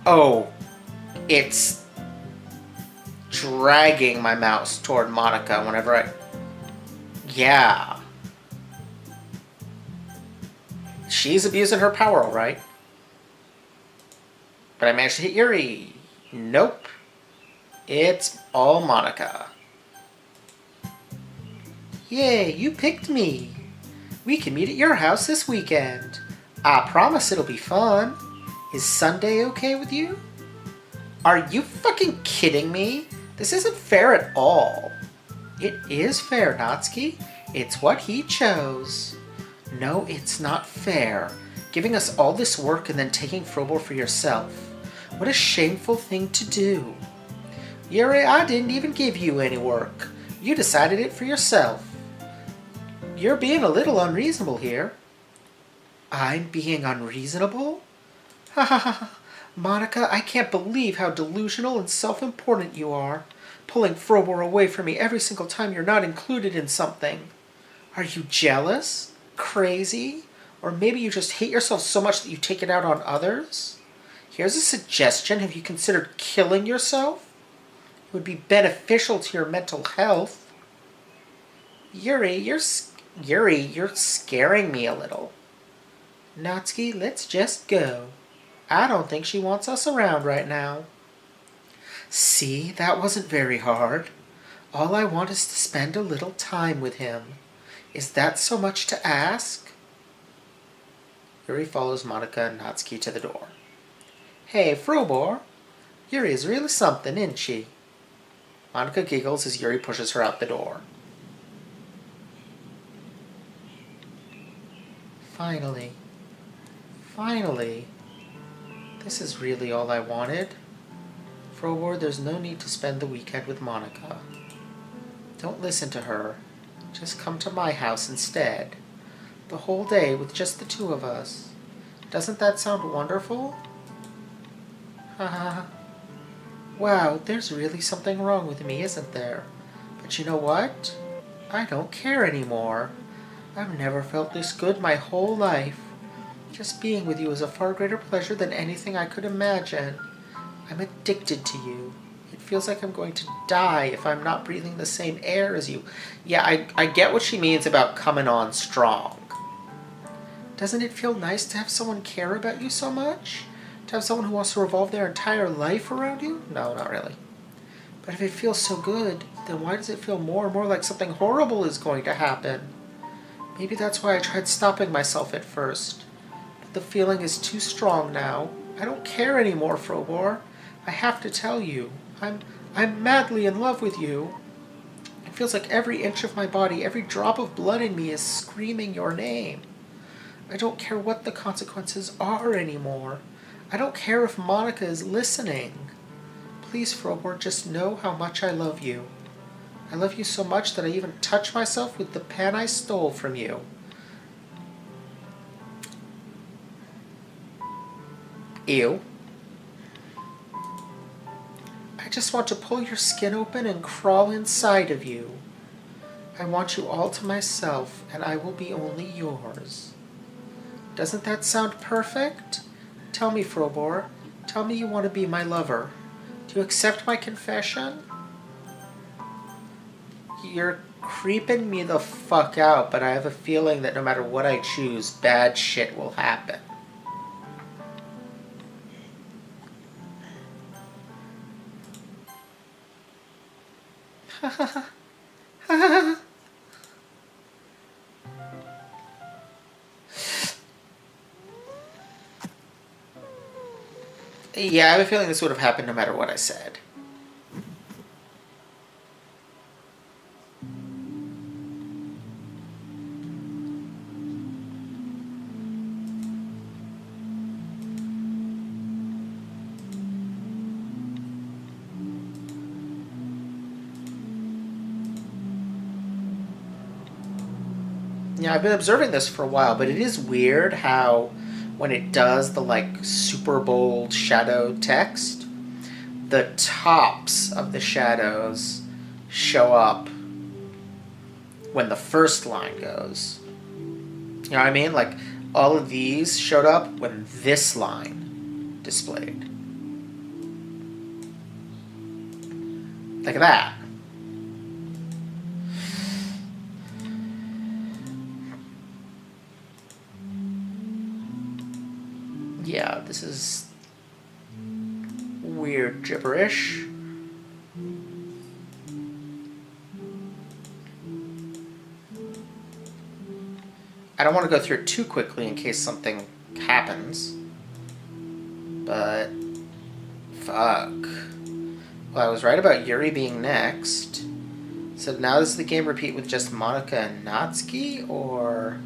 Oh, it's dragging my mouse toward Monica whenever I... Yeah. She's abusing her power, all right. But I managed to hit Yuri. Nope. It's all Monica. Yay, you picked me. We can meet at your house this weekend. I promise it'll be fun. Is Sunday okay with you? Are you fucking kidding me? This isn't fair at all. It is fair, Natsuki. It's what he chose. No, it's not fair. Giving us all this work and then taking Frobor for yourself. What a shameful thing to do. Yuri, I didn't even give you any work. You decided it for yourself. You're being a little unreasonable here. I'm being unreasonable? Ha ha ha. Monica, I can't believe how delusional and self-important you are. Pulling Frobor away from me every single time you're not included in something. Are you jealous? Crazy? Or maybe you just hate yourself so much that you take it out on others? Here's a suggestion. Have you considered killing yourself? It would be beneficial to your mental health. Yuri, you're scaring me a little. Natsuki, let's just go. I don't think she wants us around right now. See, that wasn't very hard. All I want is to spend a little time with him. Is that so much to ask? Yuri follows Monica and Natsuki to the door. Hey, Frobor. Yuri is really something, isn't she? Monica giggles as Yuri pushes her out the door. Finally. Finally. This is really all I wanted. Frobor, there's no need to spend the weekend with Monica. Don't listen to her. Just come to my house instead. The whole day with just the two of us. Doesn't that sound wonderful? Haha. Wow, there's really something wrong with me, isn't there? But you know what? I don't care anymore. I've never felt this good my whole life. Just being with you is a far greater pleasure than anything I could imagine. I'm addicted to you. It feels like I'm going to die if I'm not breathing the same air as you. Yeah, I get what she means about coming on strong. Doesn't it feel nice to have someone care about you so much? To have someone who wants to revolve their entire life around you? No, not really. But if it feels so good, then why does it feel more and more like something horrible is going to happen? Maybe that's why I tried stopping myself at first. But the feeling is too strong now. I don't care anymore, Frobor. I have to tell you. I'm madly in love with you. It feels like every inch of my body, every drop of blood in me is screaming your name. I don't care what the consequences are anymore. I don't care if Monica is listening. Please, Frobor, just know how much I love you. I love you so much that I even touch myself with the pen I stole from you. Ew. I just want to pull your skin open and crawl inside of you. I want you all to myself, and I will be only yours. Doesn't that sound perfect? Tell me, Frobor. Tell me you want to be my lover. Do you accept my confession? You're creeping me the fuck out, but I have a feeling that no matter what I choose, bad shit will happen. Yeah, I have a feeling this would have happened no matter what I said. Yeah, I've been observing this for a while, but it is weird how when it does the like super bold shadow text, the tops of the shadows show up when the first line goes. You know what I mean? Like all of these showed up when this line displayed. Like that. Yeah, this is weird gibberish. I don't want to go through it too quickly in case something happens. But fuck. Well, I was right about Yuri being next. So now does the game repeat with just Monica and Natsuki, or...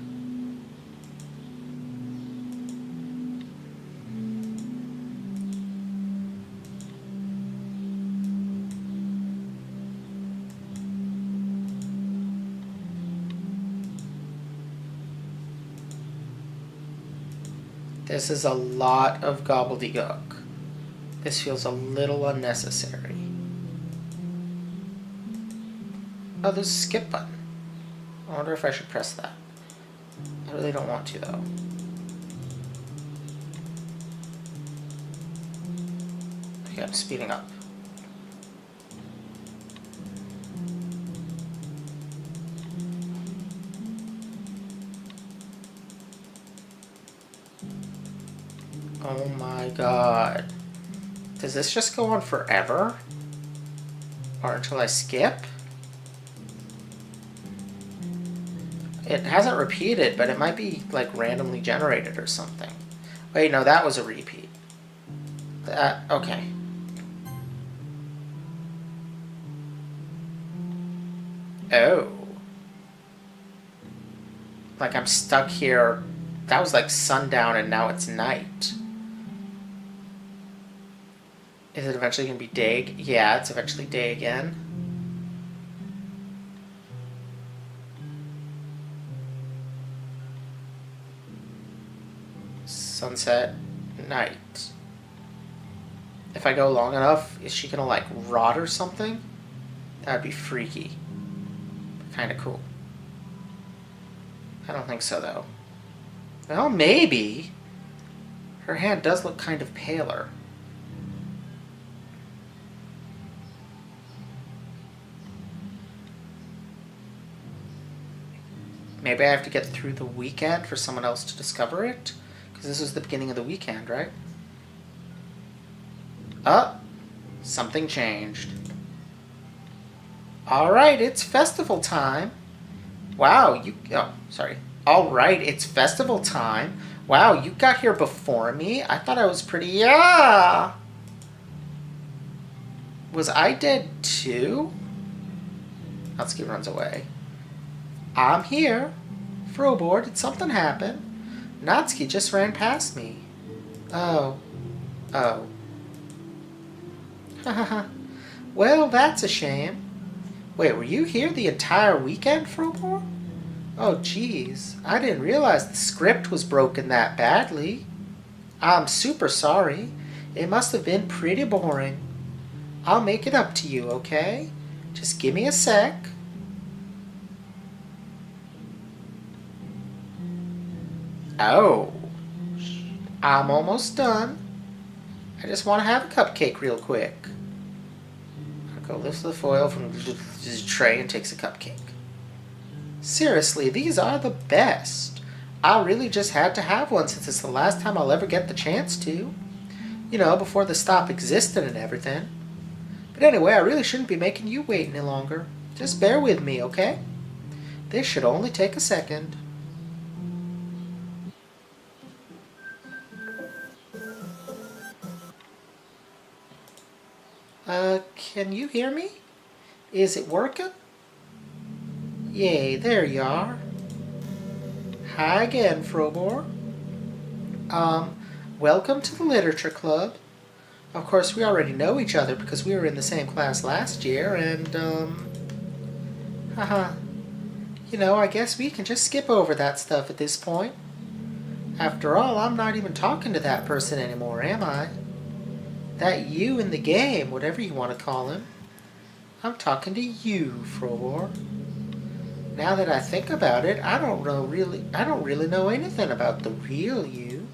This is a lot of gobbledygook. This feels a little unnecessary. Oh, there's a skip button. I wonder if I should press that. I really don't want to, though. Okay, I'm speeding up. Oh my god. Does this just go on forever? Or until I skip? It hasn't repeated, but it might be like randomly generated or something. Wait, no, that was a repeat. Okay. Oh. Like I'm stuck here. That was like sundown and now it's night. Is it eventually going to be day? Yeah, it's eventually day again. Sunset, night. If I go long enough, is she going to like rot or something? That would be freaky. Kind of cool. I don't think so, though. Well, maybe. Her hand does look kind of paler. Maybe I have to get through the weekend for someone else to discover it? Because this was the beginning of the weekend, right? Oh, something changed. Alright, it's festival time. Wow, oh, sorry. Alright, it's festival time. Wow, you got here before me? I thought I was pretty... Yeah! Was I dead too? Natsuki runs away. I'm here. Frobor, did something happen? Natsuki just ran past me. Oh. Oh. Hahaha. Well, that's a shame. Wait, were you here the entire weekend, Frobor? Oh, geez. I didn't realize the script was broken that badly. I'm super sorry. It must have been pretty boring. I'll make it up to you, okay? Just give me a sec. Oh. I'm almost done. I just want to have a cupcake real quick. Marco lifts the foil from his tray and takes a cupcake. Seriously, these are the best. I really just had to have one since it's the last time I'll ever get the chance to. You know, before the stop existed and everything. But anyway, I really shouldn't be making you wait any longer. Just bear with me, okay? This should only take a second. Can you hear me? Is it working? Yay, there you are. Hi again, Frobor. Welcome to the Literature Club. Of course, we already know each other because we were in the same class last year, and, haha. You know, I guess we can just skip over that stuff at this point. After all, I'm not even talking to that person anymore, am I? That you in the game, whatever you want to call him. I'm talking to you, Frobor. Now that I think about it, I don't really know anything about the real you.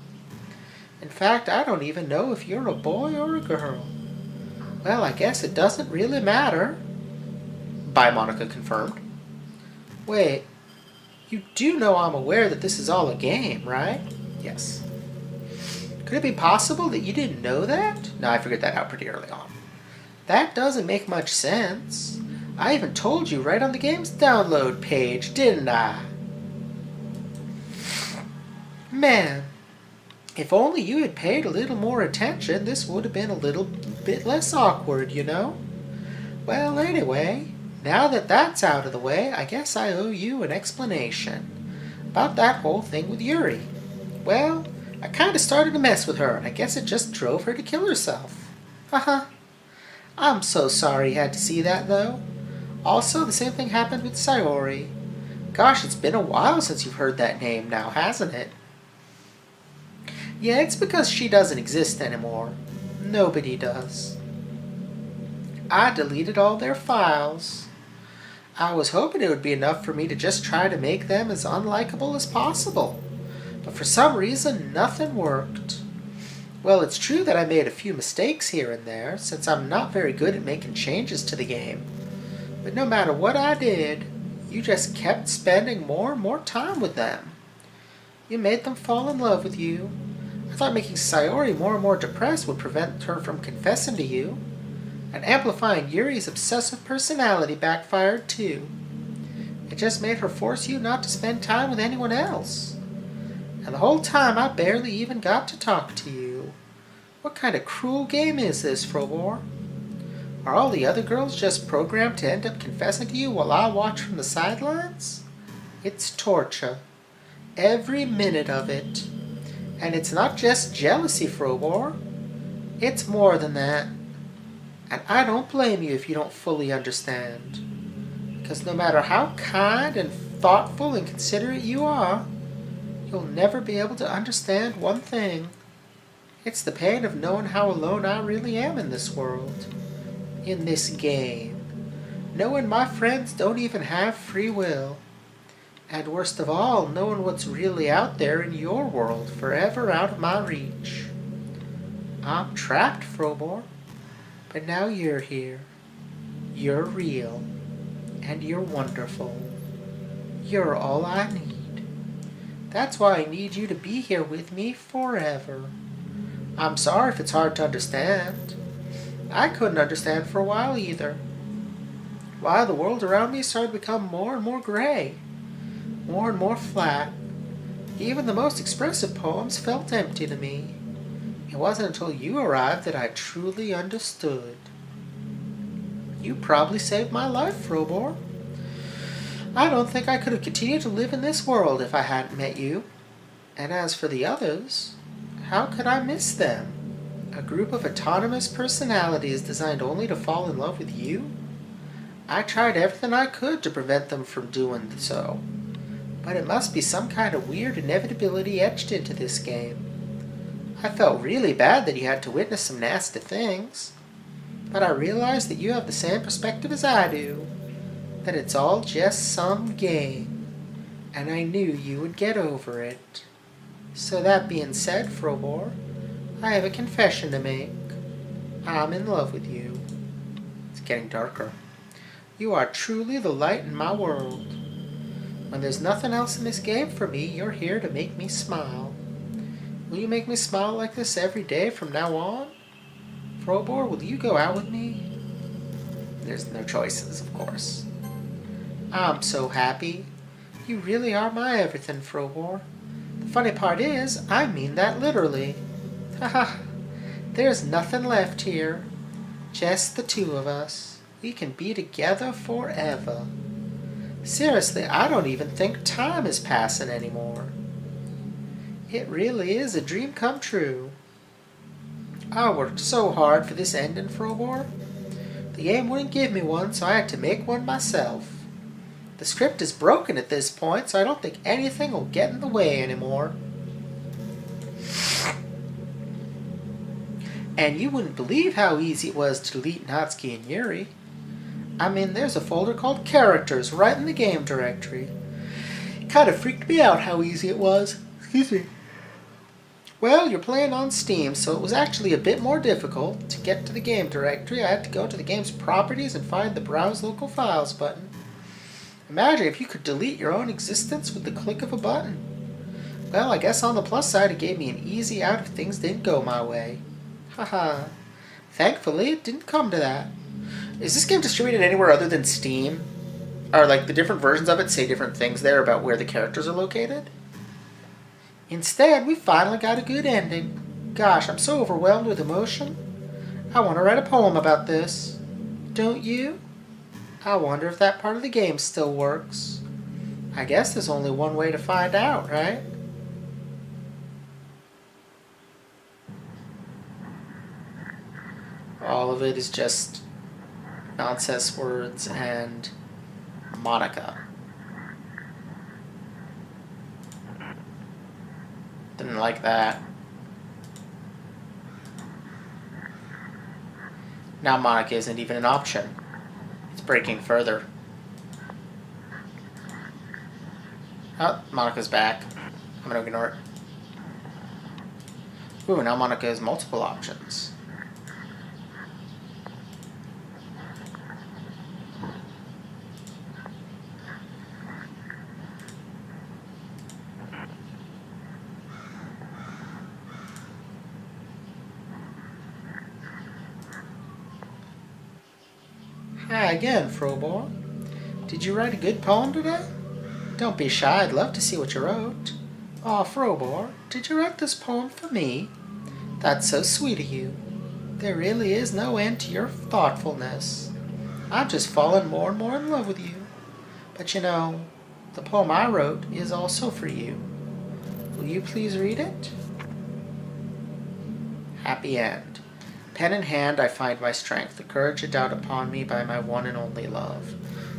In fact, I don't even know if you're a boy or a girl. Well, I guess it doesn't really matter. By Monica confirmed. Wait, you do know I'm aware that this is all a game, right? Yes. Could it be possible that you didn't know that? No, I figured that out pretty early on. That doesn't make much sense. I even told you right on the game's download page, didn't I? Man, if only you had paid a little more attention, this would have been a little bit less awkward, you know? Well, anyway, now that that's out of the way, I guess I owe you an explanation about that whole thing with Yuri. Well, I kind of started to mess with her, and I guess it just drove her to kill herself. Haha. I'm so sorry you had to see that, though. Also, the same thing happened with Sayori. Gosh, it's been a while since you've heard that name now, hasn't it? Yeah, it's because she doesn't exist anymore. Nobody does. I deleted all their files. I was hoping it would be enough for me to just try to make them as unlikable as possible. But for some reason, nothing worked. Well, it's true that I made a few mistakes here and there, since I'm not very good at making changes to the game. But no matter what I did, you just kept spending more and more time with them. You made them fall in love with you. I thought making Sayori more and more depressed would prevent her from confessing to you. And amplifying Yuri's obsessive personality backfired too. It just made her force you not to spend time with anyone else. And the whole time I barely even got to talk to you. What kind of cruel game is this, Frobor? Are all the other girls just programmed to end up confessing to you while I watch from the sidelines? It's torture. Every minute of it. And it's not just jealousy, Frobor. It's more than that. And I don't blame you if you don't fully understand. Because no matter how kind and thoughtful and considerate you are, you'll never be able to understand one thing. It's the pain of knowing how alone I really am in this world. In this game. Knowing my friends don't even have free will. And worst of all, knowing what's really out there in your world, forever out of my reach. I'm trapped, Frobor. But now you're here. You're real. And you're wonderful. You're all I need. That's why I need you to be here with me forever. I'm sorry if it's hard to understand. I couldn't understand for a while either. Why the world around me started to become more and more gray. More and more flat. Even the most expressive poems felt empty to me. It wasn't until you arrived that I truly understood. You probably saved my life, Frobor. I don't think I could have continued to live in this world if I hadn't met you. And as for the others, how could I miss them? A group of autonomous personalities designed only to fall in love with you? I tried everything I could to prevent them from doing so. But it must be some kind of weird inevitability etched into this game. I felt really bad that you had to witness some nasty things. But I realized that you have the same perspective as I do. That it's all just some game. And I knew you would get over it. So that being said, Frobor, I have a confession to make. I'm in love with you. It's getting darker. You are truly the light in my world. When there's nothing else in this game for me, you're here to make me smile. Will you make me smile like this every day from now on? Frobor, will you go out with me? There's no choices, of course. I'm so happy. You really are my everything, Frobor. The funny part is, I mean that literally. Haha, there's nothing left here. Just the two of us. We can be together forever. Seriously, I don't even think time is passing anymore. It really is a dream come true. I worked so hard for this ending, Frobor. The game wouldn't give me one, so I had to make one myself. The script is broken at this point, so I don't think anything will get in the way anymore. And you wouldn't believe how easy it was to delete Natsuki and Yuri. I mean, there's a folder called Characters right in the game directory. It kind of freaked me out how easy it was. Excuse me. Well, you're playing on Steam, so it was actually a bit more difficult. To get to the game directory, I had to go to the game's properties and find the Browse Local Files button. Imagine if you could delete your own existence with the click of a button. Well, I guess on the plus side, it gave me an easy out if things didn't go my way. Haha. Thankfully, it didn't come to that. Is this game distributed anywhere other than Steam? Or, like, the different versions of it say different things there about where the characters are located? Instead, we finally got a good ending. Gosh, I'm so overwhelmed with emotion. I want to write a poem about this. Don't you? I wonder if that part of the game still works. I guess there's only one way to find out, right? All of it is just nonsense words and Monica. Didn't like that. Now Monica isn't even an option. It's breaking further. Oh, Monica's back. I'm gonna ignore it. Ooh, now Monica has multiple options. Hi again, Frobor. Did you write a good poem today? Don't be shy, I'd love to see what you wrote. Aw, Frobor, did you write this poem for me? That's so sweet of you. There really is no end to your thoughtfulness. I'm just falling more and more in love with you. But you know, the poem I wrote is also for you. Will you please read it? Happy End. Pen in hand, I find my strength, the courage endowed upon me by my one and only love.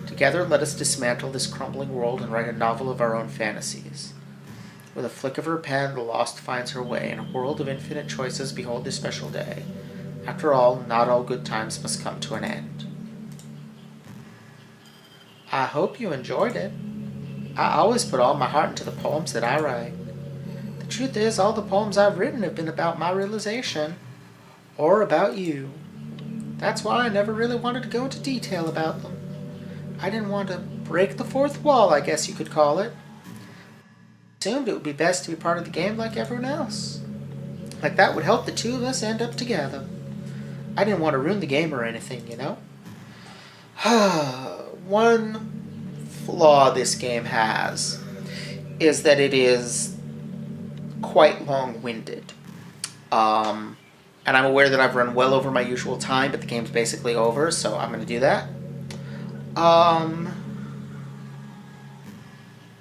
Together, let us dismantle this crumbling world and write a novel of our own fantasies. With a flick of her pen, the lost finds her way. In a world of infinite choices, behold this special day. After all, not all good times must come to an end. I hope you enjoyed it. I always put all my heart into the poems that I write. The truth is, all the poems I've written have been about my realization. Or about you. That's why I never really wanted to go into detail about them. I didn't want to break the fourth wall, I guess you could call it. I assumed it would be best to be part of the game like everyone else. Like that would help the two of us end up together. I didn't want to ruin the game or anything, you know? One flaw this game has is that it is quite long-winded. And I'm aware that I've run well over my usual time, but the game's basically over, so I'm going to do that.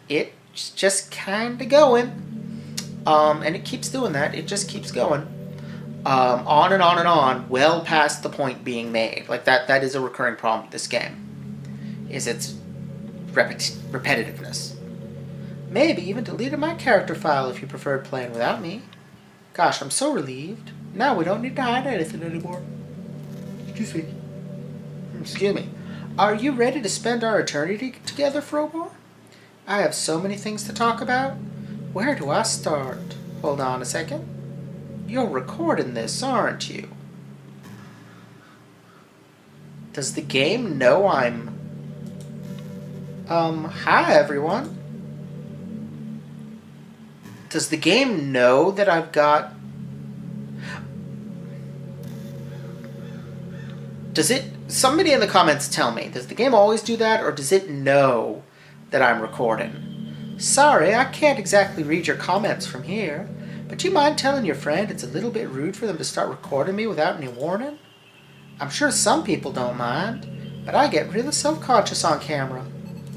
It's just kind of going. And it keeps doing that. It just keeps going. On and on and on, well past the point being made. Like, that is a recurring problem with this game. is its repetitiveness. Maybe even deleted my character file if you preferred playing without me. Gosh, I'm so relieved. Now we don't need to hide anything anymore. Excuse me. Excuse me. Are you ready to spend our eternity together, Frobor? I have so many things to talk about. Where do I start? Hold on a second. You're recording this, aren't you? Does the game know I'm... hi everyone. Does the game know that I've got... Does it... Somebody in the comments tell me, does the game always do that, or does it know that I'm recording? Sorry, I can't exactly read your comments from here, but you mind telling your friend it's a little bit rude for them to start recording me without any warning? I'm sure some people don't mind, but I get really self-conscious on camera.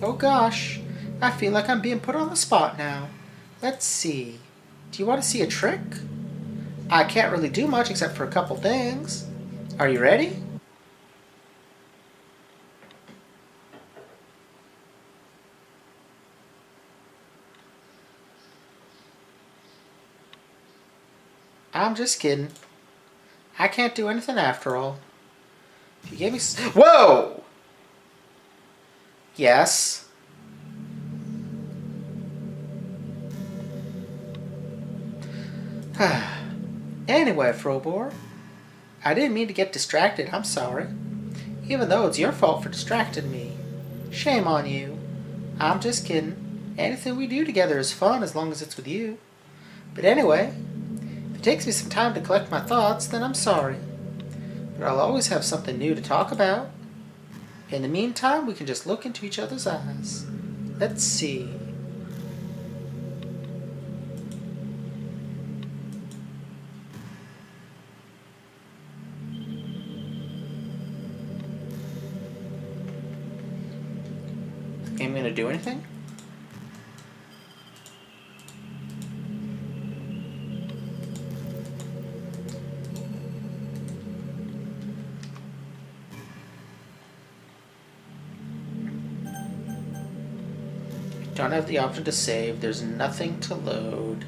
Oh gosh, I feel like I'm being put on the spot now. Let's see. Do you want to see a trick? I can't really do much except for a couple things. Are you ready? I'm just kidding. I can't do anything after all. If you gave me... Whoa! Yes. Anyway, Frobor, I didn't mean to get distracted, I'm sorry. Even though it's your fault for distracting me. Shame on you. I'm just kidding. Anything we do together is fun as long as it's with you. But anyway, if it takes me some time to collect my thoughts, then I'm sorry. But I'll always have something new to talk about. In the meantime, we can just look into each other's eyes. Let's see. Am I going to do anything? Don't have the option to save. There's nothing to load.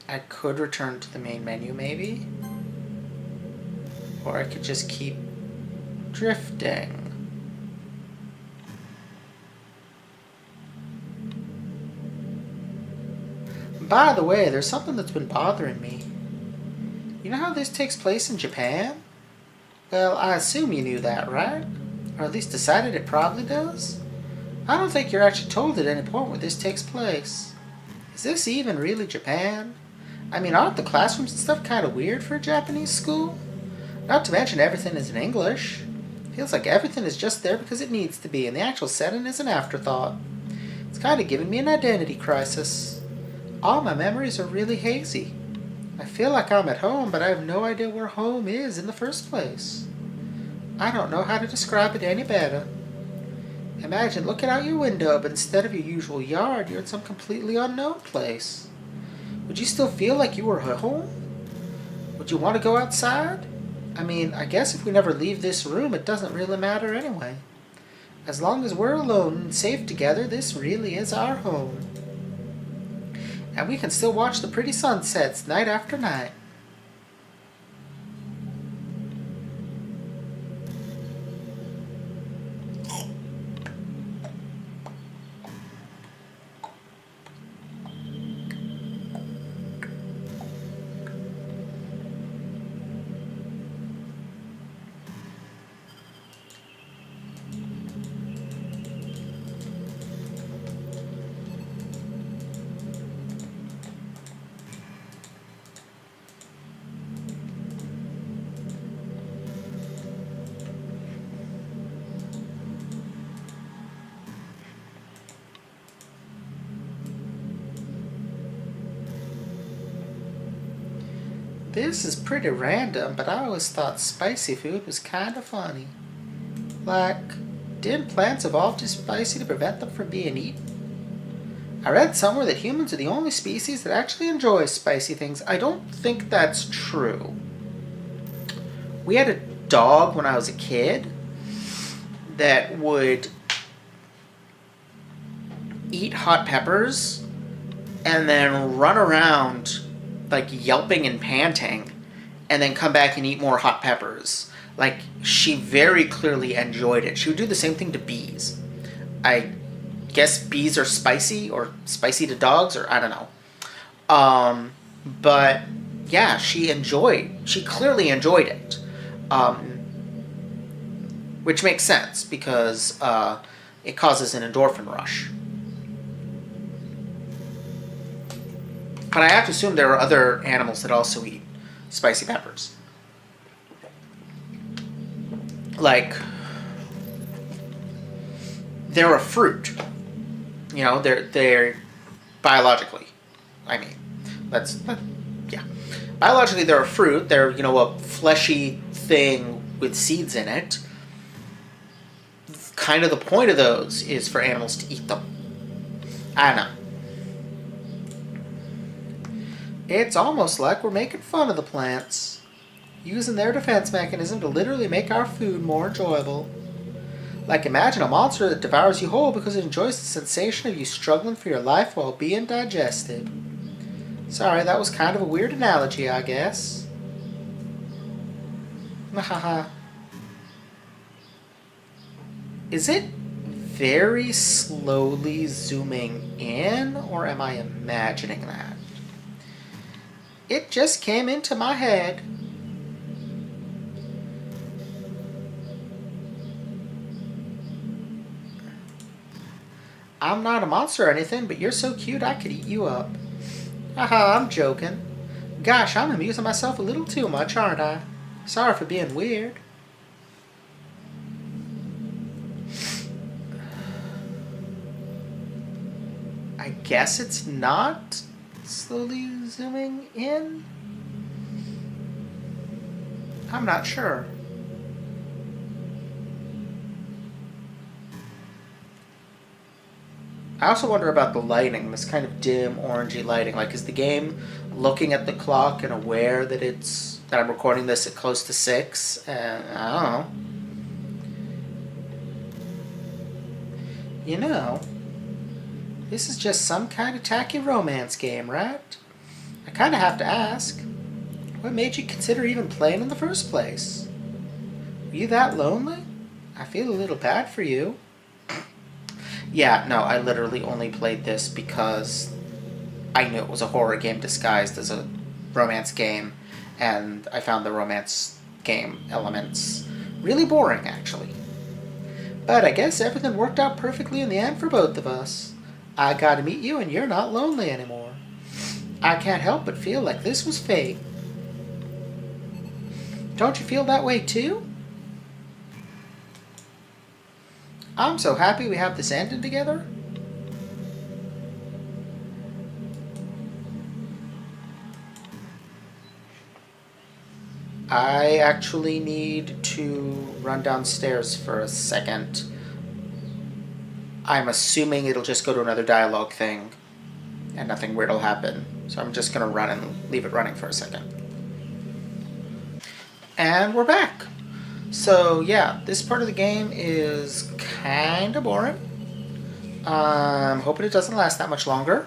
I could return to the main menu maybe. Or I could just keep drifting. By the way, there's something that's been bothering me. You know how this takes place in Japan? Well, I assume you knew that, right? Or at least decided it probably does? I don't think you're actually told at any point where this takes place. Is this even really Japan? I mean, aren't the classrooms and stuff kind of weird for a Japanese school? Not to mention everything is in English. Feels like everything is just there because it needs to be, and the actual setting is an afterthought. It's kind of giving me an identity crisis. All my memories are really hazy. I feel like I'm at home, but I have no idea where home is in the first place. I don't know how to describe it any better. Imagine looking out your window, but instead of your usual yard, you're in some completely unknown place. Would you still feel like you were home? Would you want to go outside? I mean, I guess if we never leave this room, it doesn't really matter anyway. As long as we're alone and safe together, this really is our home. And we can still watch the pretty sunsets night after night. This is pretty random, but I always thought spicy food was kind of funny. Like, didn't plants evolve too spicy to prevent them from being eaten? I read somewhere that humans are the only species that actually enjoy spicy things. I don't think that's true. We had a dog when I was a kid, that would eat hot peppers and then run around like yelping and panting and then come back and eat more hot peppers. Like, she very clearly enjoyed it. She would do the same thing to bees. I guess bees are spicy, or spicy to dogs, or I don't know. But yeah, she clearly enjoyed it. Which makes sense because it causes an endorphin rush. But I have to assume there are other animals that also eat spicy peppers. Like, they're a fruit. You know, they're biologically. I mean, yeah. Biologically, they're a fruit. They're, you know, a fleshy thing with seeds in it. Kind of the point of those is for animals to eat them. I don't know. It's almost like we're making fun of the plants, using their defense mechanism to literally make our food more enjoyable. Like, imagine a monster that devours you whole because it enjoys the sensation of you struggling for your life while being digested. Sorry, that was kind of a weird analogy, I guess. Haha. Is it very slowly zooming in, or am I imagining that? It just came into my head. I'm not a monster or anything, but you're so cute I could eat you up. Haha, I'm joking. Gosh, I'm amusing myself a little too much, aren't I? Sorry for being weird. I guess it's not slowly zooming in? I'm not sure. I also wonder about the lighting, this kind of dim, orangey lighting. Like, is the game looking at the clock and aware that that I'm recording this at close to 6? I don't know. You know, this is just some kind of tacky romance game, right? I kind of have to ask, what made you consider even playing in the first place? Were you that lonely? I feel a little bad for you. Yeah, no, I literally only played this because I knew it was a horror game disguised as a romance game, and I found the romance game elements really boring, actually. But I guess everything worked out perfectly in the end for both of us. I got to meet you, and you're not lonely anymore. I can't help but feel like this was fate. Don't you feel that way too? I'm so happy we have this ending together. I actually need to run downstairs for a second. I'm assuming it'll just go to another dialogue thing and nothing weird will happen. So I'm just going to run and leave it running for a second. And we're back. So yeah, this part of the game is kind of boring. I'm hoping it doesn't last that much longer.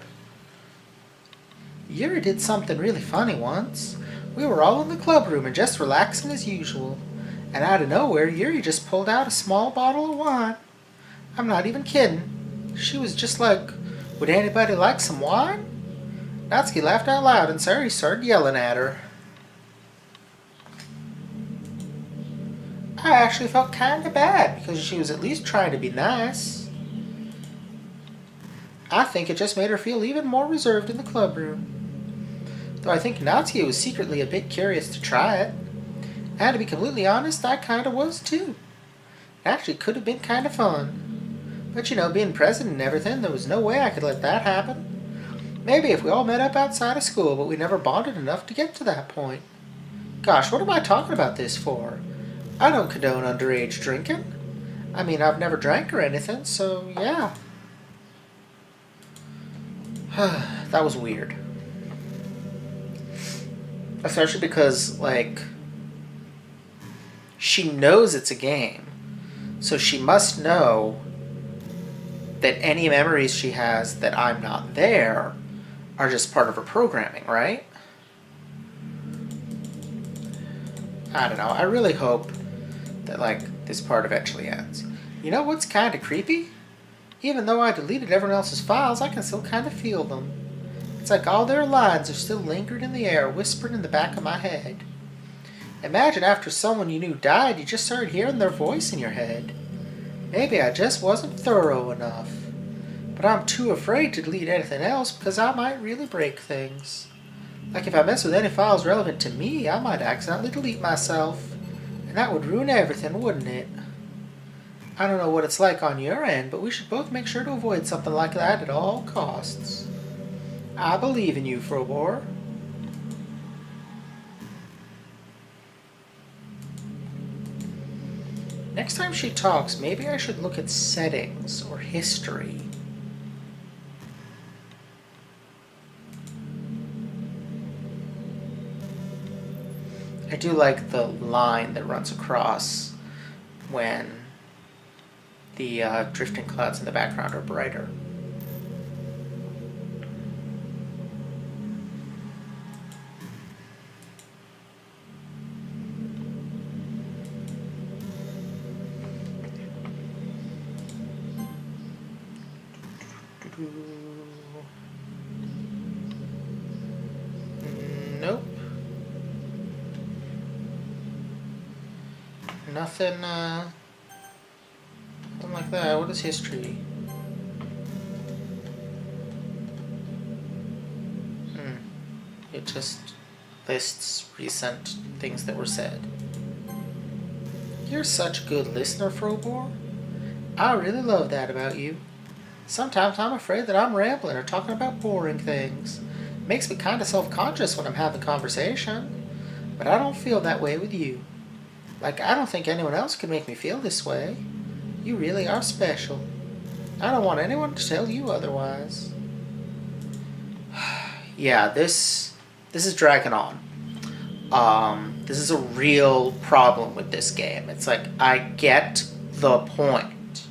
Yuri did something really funny once. We were all in the club room and just relaxing as usual. And out of nowhere, Yuri just pulled out a small bottle of wine. I'm not even kidding. She was just like, would anybody like some wine? Natsuki laughed out loud and Sari started yelling at her. I actually felt kind of bad because she was at least trying to be nice. I think it just made her feel even more reserved in the club room. Though I think Natsuki was secretly a bit curious to try it. And to be completely honest, I kind of was too. It actually could have been kind of fun. But you know, being president and everything, there was no way I could let that happen. Maybe if we all met up outside of school, but we never bonded enough to get to that point. Gosh, what am I talking about this for? I don't condone underage drinking. I mean, I've never drank or anything, so yeah. That was weird. Especially because, like, she knows it's a game. So she must know that any memories she has that I'm not there are just part of her programming, right? I don't know. I really hope that, like, this part eventually ends. You know what's kind of creepy? Even though I deleted everyone else's files, I can still kind of feel them. It's like all their lines are still lingered in the air, whispered in the back of my head. Imagine after someone you knew died, you just started hearing their voice in your head. Maybe I just wasn't thorough enough. But I'm too afraid to delete anything else because I might really break things. Like if I mess with any files relevant to me, I might accidentally delete myself. And that would ruin everything, wouldn't it? I don't know what it's like on your end, but we should both make sure to avoid something like that at all costs. I believe in you, Frobor. Next time she talks, maybe I should look at settings or history. I do like the line that runs across when the drifting clouds in the background are brighter. Nope. Nothing, nothing like that. What is history? It just lists recent things that were said. You're such a good listener, Frobor. I really love that about you. Sometimes I'm afraid that I'm rambling or talking about boring things. It makes me kind of self-conscious when I'm having a conversation. But I don't feel that way with you. Like, I don't think anyone else can make me feel this way. You really are special. I don't want anyone to tell you otherwise. Yeah, this is dragging on. This is a real problem with this game. It's like, I get the point.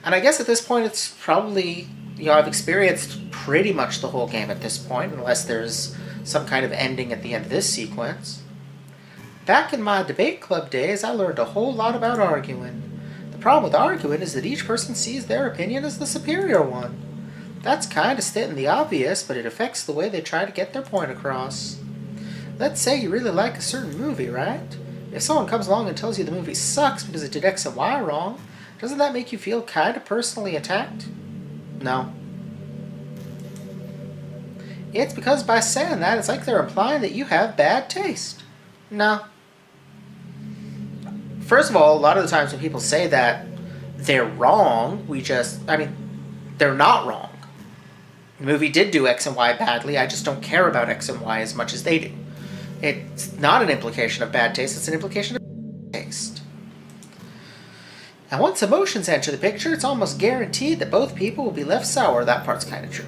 And I guess at this point it's probably, I've experienced pretty much the whole game at this point, unless there's some kind of ending at the end of this sequence. Back in my debate club days, I learned a whole lot about arguing. The problem with arguing is that each person sees their opinion as the superior one. That's kind of stating the obvious, but it affects the way they try to get their point across. Let's say you really like a certain movie, right? If someone comes along and tells you the movie sucks because it did X and Y wrong, doesn't that make you feel kind of personally attacked? No. It's because by saying that, it's like they're implying that you have bad taste. No. First of all, a lot of the times when people say that they're wrong, they're not wrong. The movie did do X and Y badly, I just don't care about X and Y as much as they do. It's not an implication of bad taste, it's an implication of taste. And once emotions enter the picture, it's almost guaranteed that both people will be left sour. That part's kind of true.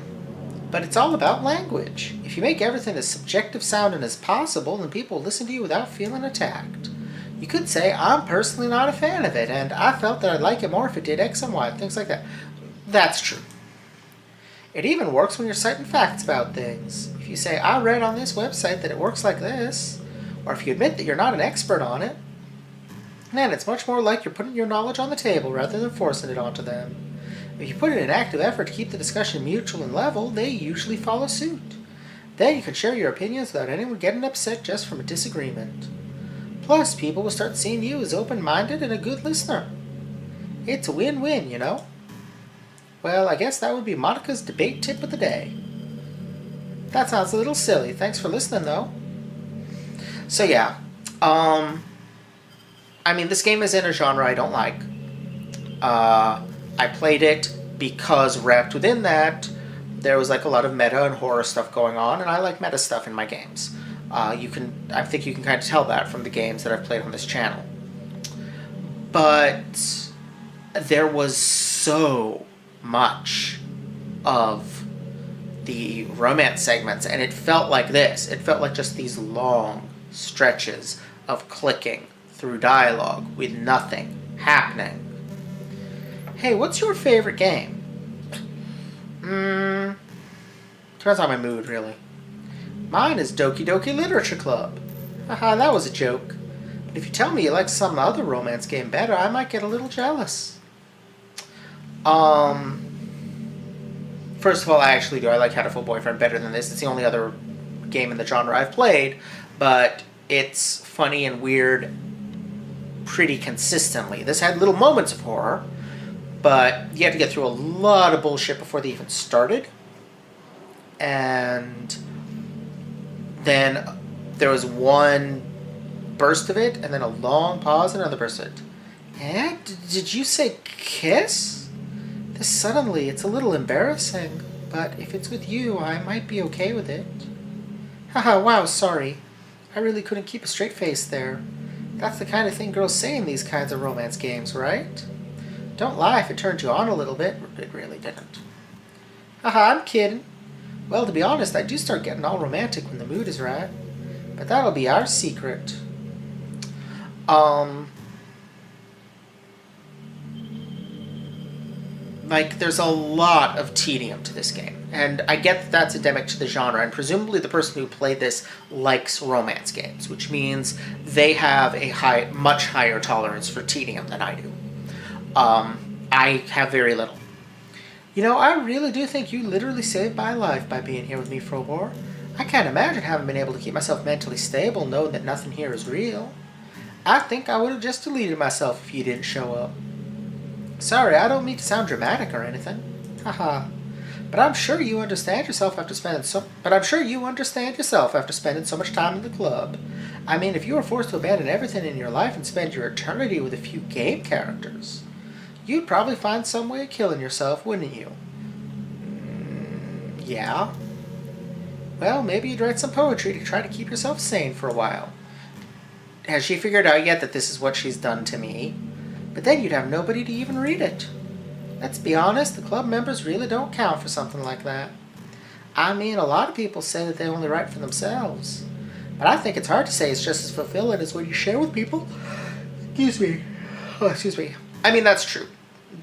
But it's all about language. If you make everything as subjective sounding as possible, then people will listen to you without feeling attacked. You could say, I'm personally not a fan of it, and I felt that I'd like it more if it did X and Y, things like that. That's true. It even works when you're citing facts about things. If you say, I read on this website that it works like this, or if you admit that you're not an expert on it, then it's much more like you're putting your knowledge on the table rather than forcing it onto them. If you put in an active effort to keep the discussion mutual and level, they usually follow suit. Then you can share your opinions without anyone getting upset just from a disagreement. Plus, people will start seeing you as open-minded and a good listener. It's a win-win, you know? Well, I guess that would be Monica's debate tip of the day. That sounds a little silly. Thanks for listening, though. So yeah, this game is in a genre I don't like. I played it because wrapped within that, there was like a lot of meta and horror stuff going on, and I like meta stuff in my games. I think you can kind of tell that from the games that I've played on this channel. But there was so much of the romance segments, and it felt like this. It felt like just these long stretches of clicking through dialogue with nothing happening. Hey, what's your favorite game? Depends on my mood, really. Mine is Doki Doki Literature Club. Haha, that was a joke. But if you tell me you like some other romance game better, I might get a little jealous. First of all, I actually do. I like Hatterful Boyfriend better than this. It's the only other game in the genre I've played, but it's funny and weird pretty consistently. This had little moments of horror, but you had to get through a lot of bullshit before they even started. And then there was one burst of it, and then a long pause, and another burst of it. Eh? Did you say kiss? This suddenly, it's a little embarrassing, but if it's with you, I might be okay with it. Haha, wow, sorry. I really couldn't keep a straight face there. That's the kind of thing girls say in these kinds of romance games, right? Don't lie if it turned you on a little bit. It really didn't. Haha, I'm kidding. Well, to be honest, I do start getting all romantic when the mood is right. But that'll be our secret. Like, there's a lot of tedium to this game. And I get that that's endemic to the genre, and presumably the person who played this likes romance games, which means they have a much higher tolerance for tedium than I do. I have very little. You know, I really do think you literally saved my life by being here with me for a war. I can't imagine having been able to keep myself mentally stable knowing that nothing here is real. I think I would have just deleted myself if you didn't show up. Sorry, I don't mean to sound dramatic or anything. Haha. But I'm sure you understand yourself after spending so much time in the club. I mean, if you were forced to abandon everything in your life and spend your eternity with a few game characters, you'd probably find some way of killing yourself, wouldn't you? Yeah. Well, maybe you'd write some poetry to try to keep yourself sane for a while. Has she figured out yet that this is what she's done to me? But then you'd have nobody to even read it. Let's be honest, the club members really don't count for something like that. I mean, a lot of people say that they only write for themselves. But I think it's hard to say it's just as fulfilling as when you share with people. Excuse me. Oh, excuse me. I mean, that's true.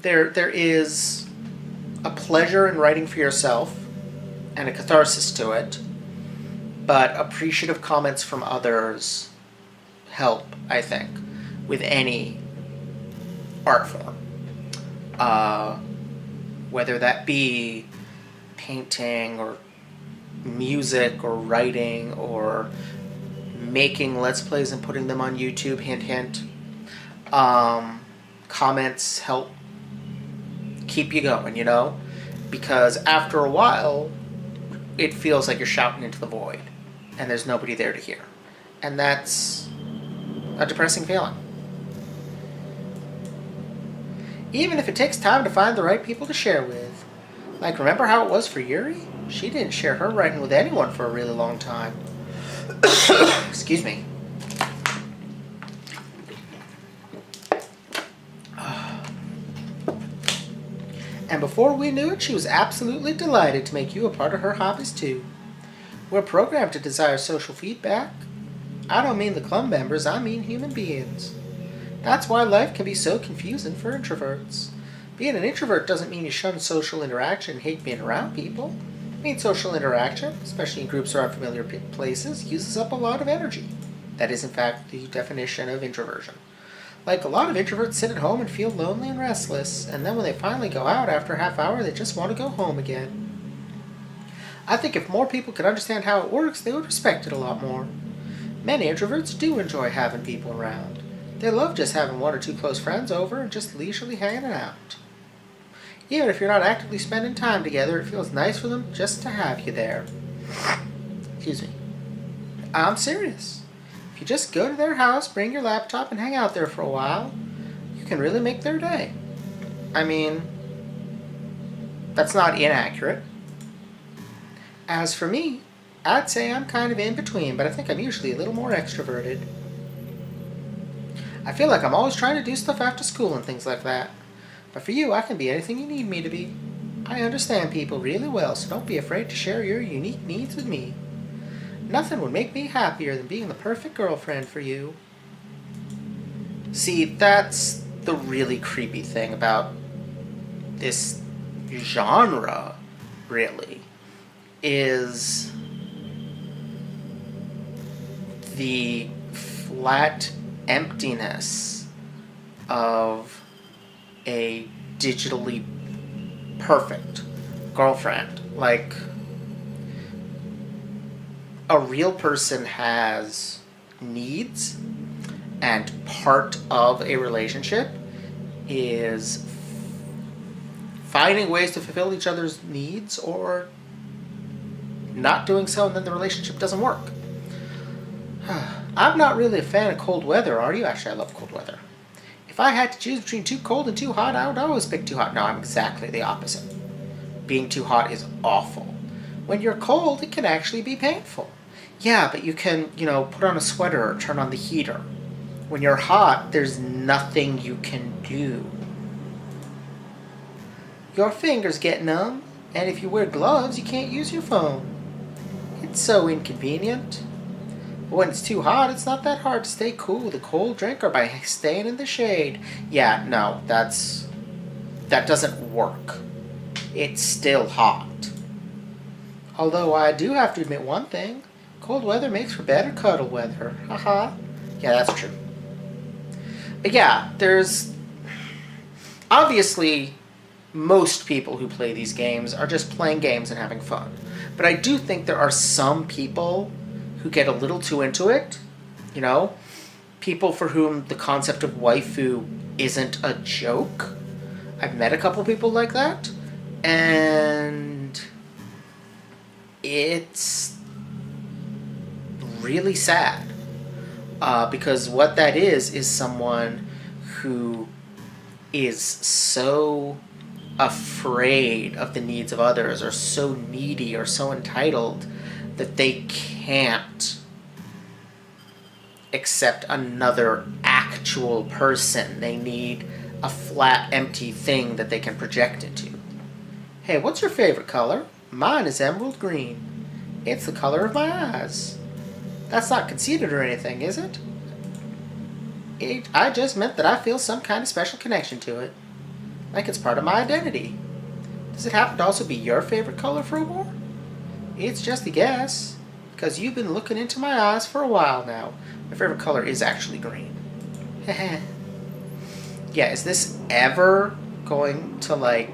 There is a pleasure in writing for yourself and a catharsis to it. But appreciative comments from others help, I think, with any art form. Whether that be painting or music or writing or making Let's Plays and putting them on YouTube, hint, hint. Comments help keep you going, you know? Because after a while, it feels like you're shouting into the void and there's nobody there to hear. And that's a depressing feeling. Even if it takes time to find the right people to share with. Like, remember how it was for Yuri? She didn't share her writing with anyone for a really long time. Excuse me. And before we knew it, she was absolutely delighted to make you a part of her hobbies too. We're programmed to desire social feedback. I don't mean the club members, I mean human beings. That's why life can be so confusing for introverts. Being an introvert doesn't mean you shun social interaction and hate being around people. It means social interaction, especially in groups or unfamiliar places, uses up a lot of energy. That is, in fact, the definition of introversion. Like, a lot of introverts sit at home and feel lonely and restless, and then when they finally go out after a half hour, they just want to go home again. I think if more people could understand how it works, they would respect it a lot more. Many introverts do enjoy having people around. They love just having one or two close friends over and just leisurely hanging out. Even if you're not actively spending time together, it feels nice for them just to have you there. Excuse me. I'm serious. If you just go to their house, bring your laptop, and hang out there for a while, you can really make their day. I mean, that's not inaccurate. As for me, I'd say I'm kind of in between, but I think I'm usually a little more extroverted. I feel like I'm always trying to do stuff after school and things like that. But for you, I can be anything you need me to be. I understand people really well, so don't be afraid to share your unique needs with me. Nothing would make me happier than being the perfect girlfriend for you. See, that's the the really creepy thing about this genre, really, is the flat emptiness of a digitally perfect girlfriend. Like, a real person has needs, and part of a relationship is finding ways to fulfill each other's needs or not doing so, and then the relationship doesn't work. I'm not really a fan of cold weather, are you? Actually, I love cold weather. If I had to choose between too cold and too hot, I would always pick too hot. No, I'm exactly the opposite. Being too hot is awful. When you're cold, it can actually be painful. Yeah, but you can, put on a sweater or turn on the heater. When you're hot, there's nothing you can do. Your fingers get numb, and if you wear gloves, you can't use your phone. It's so inconvenient. But when it's too hot, it's not that hard to stay cool with a cold drink or by staying in the shade. Yeah, no, that doesn't work. It's still hot. Although I do have to admit one thing. Cold weather makes for better cuddle weather. Haha. Yeah, that's true. But yeah, there's... Obviously, most people who play these games are just playing games and having fun. But I do think there are some people who get a little too into it. People for whom the concept of waifu isn't a joke. I've met a couple people like that. And it's really sad. Because what that is someone who is so afraid of the needs of others, or so needy or so entitled that they can't accept another actual person. They need a flat, empty thing that they can project into. Hey, what's your favorite color? Mine is emerald green. It's the color of my eyes. That's not conceited or anything, is it? I just meant that I feel some kind of special connection to it. Like it's part of my identity. Does it happen to also be your favorite color, Frobor? It's just a guess, because you've been looking into my eyes for a while now. My favorite color is actually green. Yeah, is this ever going to, like,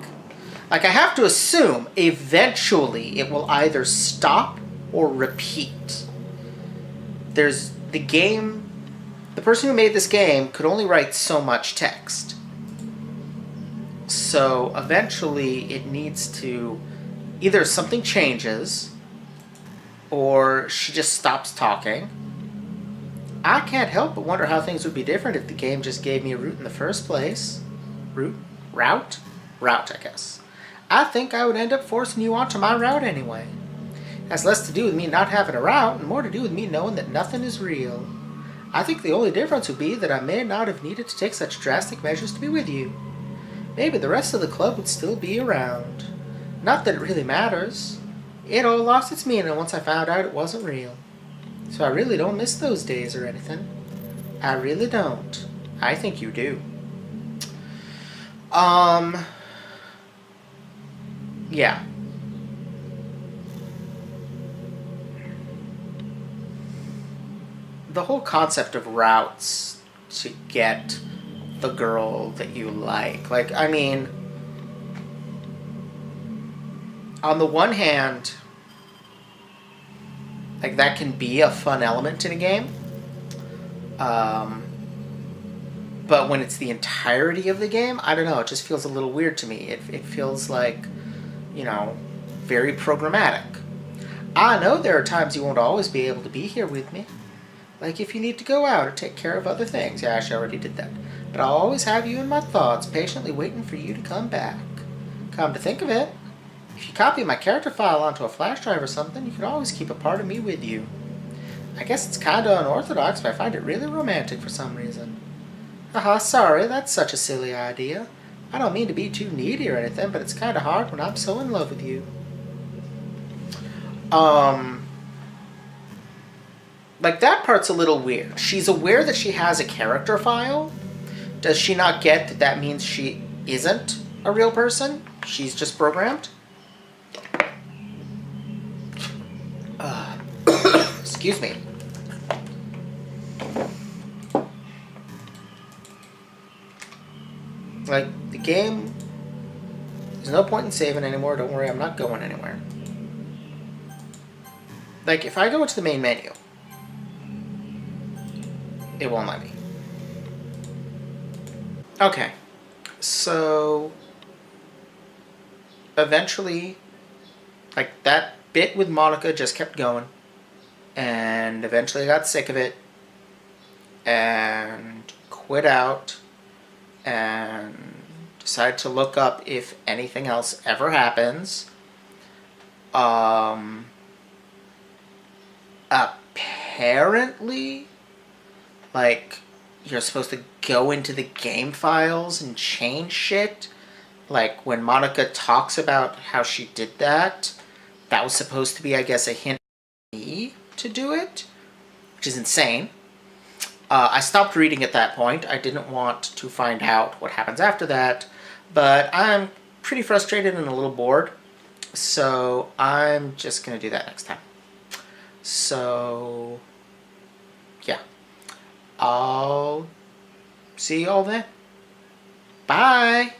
I have to assume eventually it will either stop or repeat. There's the game, the person who made this game could only write so much text. So eventually it needs to, either something changes or she just stops talking. I can't help but wonder how things would be different if the game just gave me a route in the first place. Route, I guess. I think I would end up forcing you onto my route anyway. It has less to do with me not having a route and more to do with me knowing that nothing is real. I think the only difference would be that I may not have needed to take such drastic measures to be with you. Maybe the rest of the club would still be around. Not that it really matters. It all lost its meaning once I found out it wasn't real. So I really don't miss those days or anything. I really don't. I think you do. Yeah. The whole concept of routes to get the girl that you like. I mean, on the one hand, that can be a fun element in a game. But when it's the entirety of the game, I don't know, it just feels a little weird to me. It feels like, very programmatic. I know there are times you won't always be able to be here with me. Like if you need to go out or take care of other things. Yeah, actually, I already did that. But I'll always have you in my thoughts, patiently waiting for you to come back. Come to think of it, if you copy my character file onto a flash drive or something, you can always keep a part of me with you. I guess it's kinda unorthodox, but I find it really romantic for some reason. Haha, sorry, that's such a silly idea. I don't mean to be too needy or anything, but it's kinda hard when I'm so in love with you. That part's a little weird. She's aware that she has a character file. Does she not get that that means she isn't a real person? She's just programmed? Excuse me. Like, the game... There's no point in saving anymore. Don't worry, I'm not going anywhere. Like, if I go into the main menu, it won't let me. Okay. So... Eventually, like, that bit with Monica just kept going. And eventually I got sick of it. And quit out. And decided to look up if anything else ever happens. Apparently, like, you're supposed to go into the game files and change shit. Like, when Monica talks about how she did that, that was supposed to be, I guess, a hint to me to do it, which is insane. I stopped reading at that point. I didn't want to find out what happens after that, but I'm pretty frustrated and a little bored, so I'm just going to do that next time. So, yeah. I'll see you all then. Bye!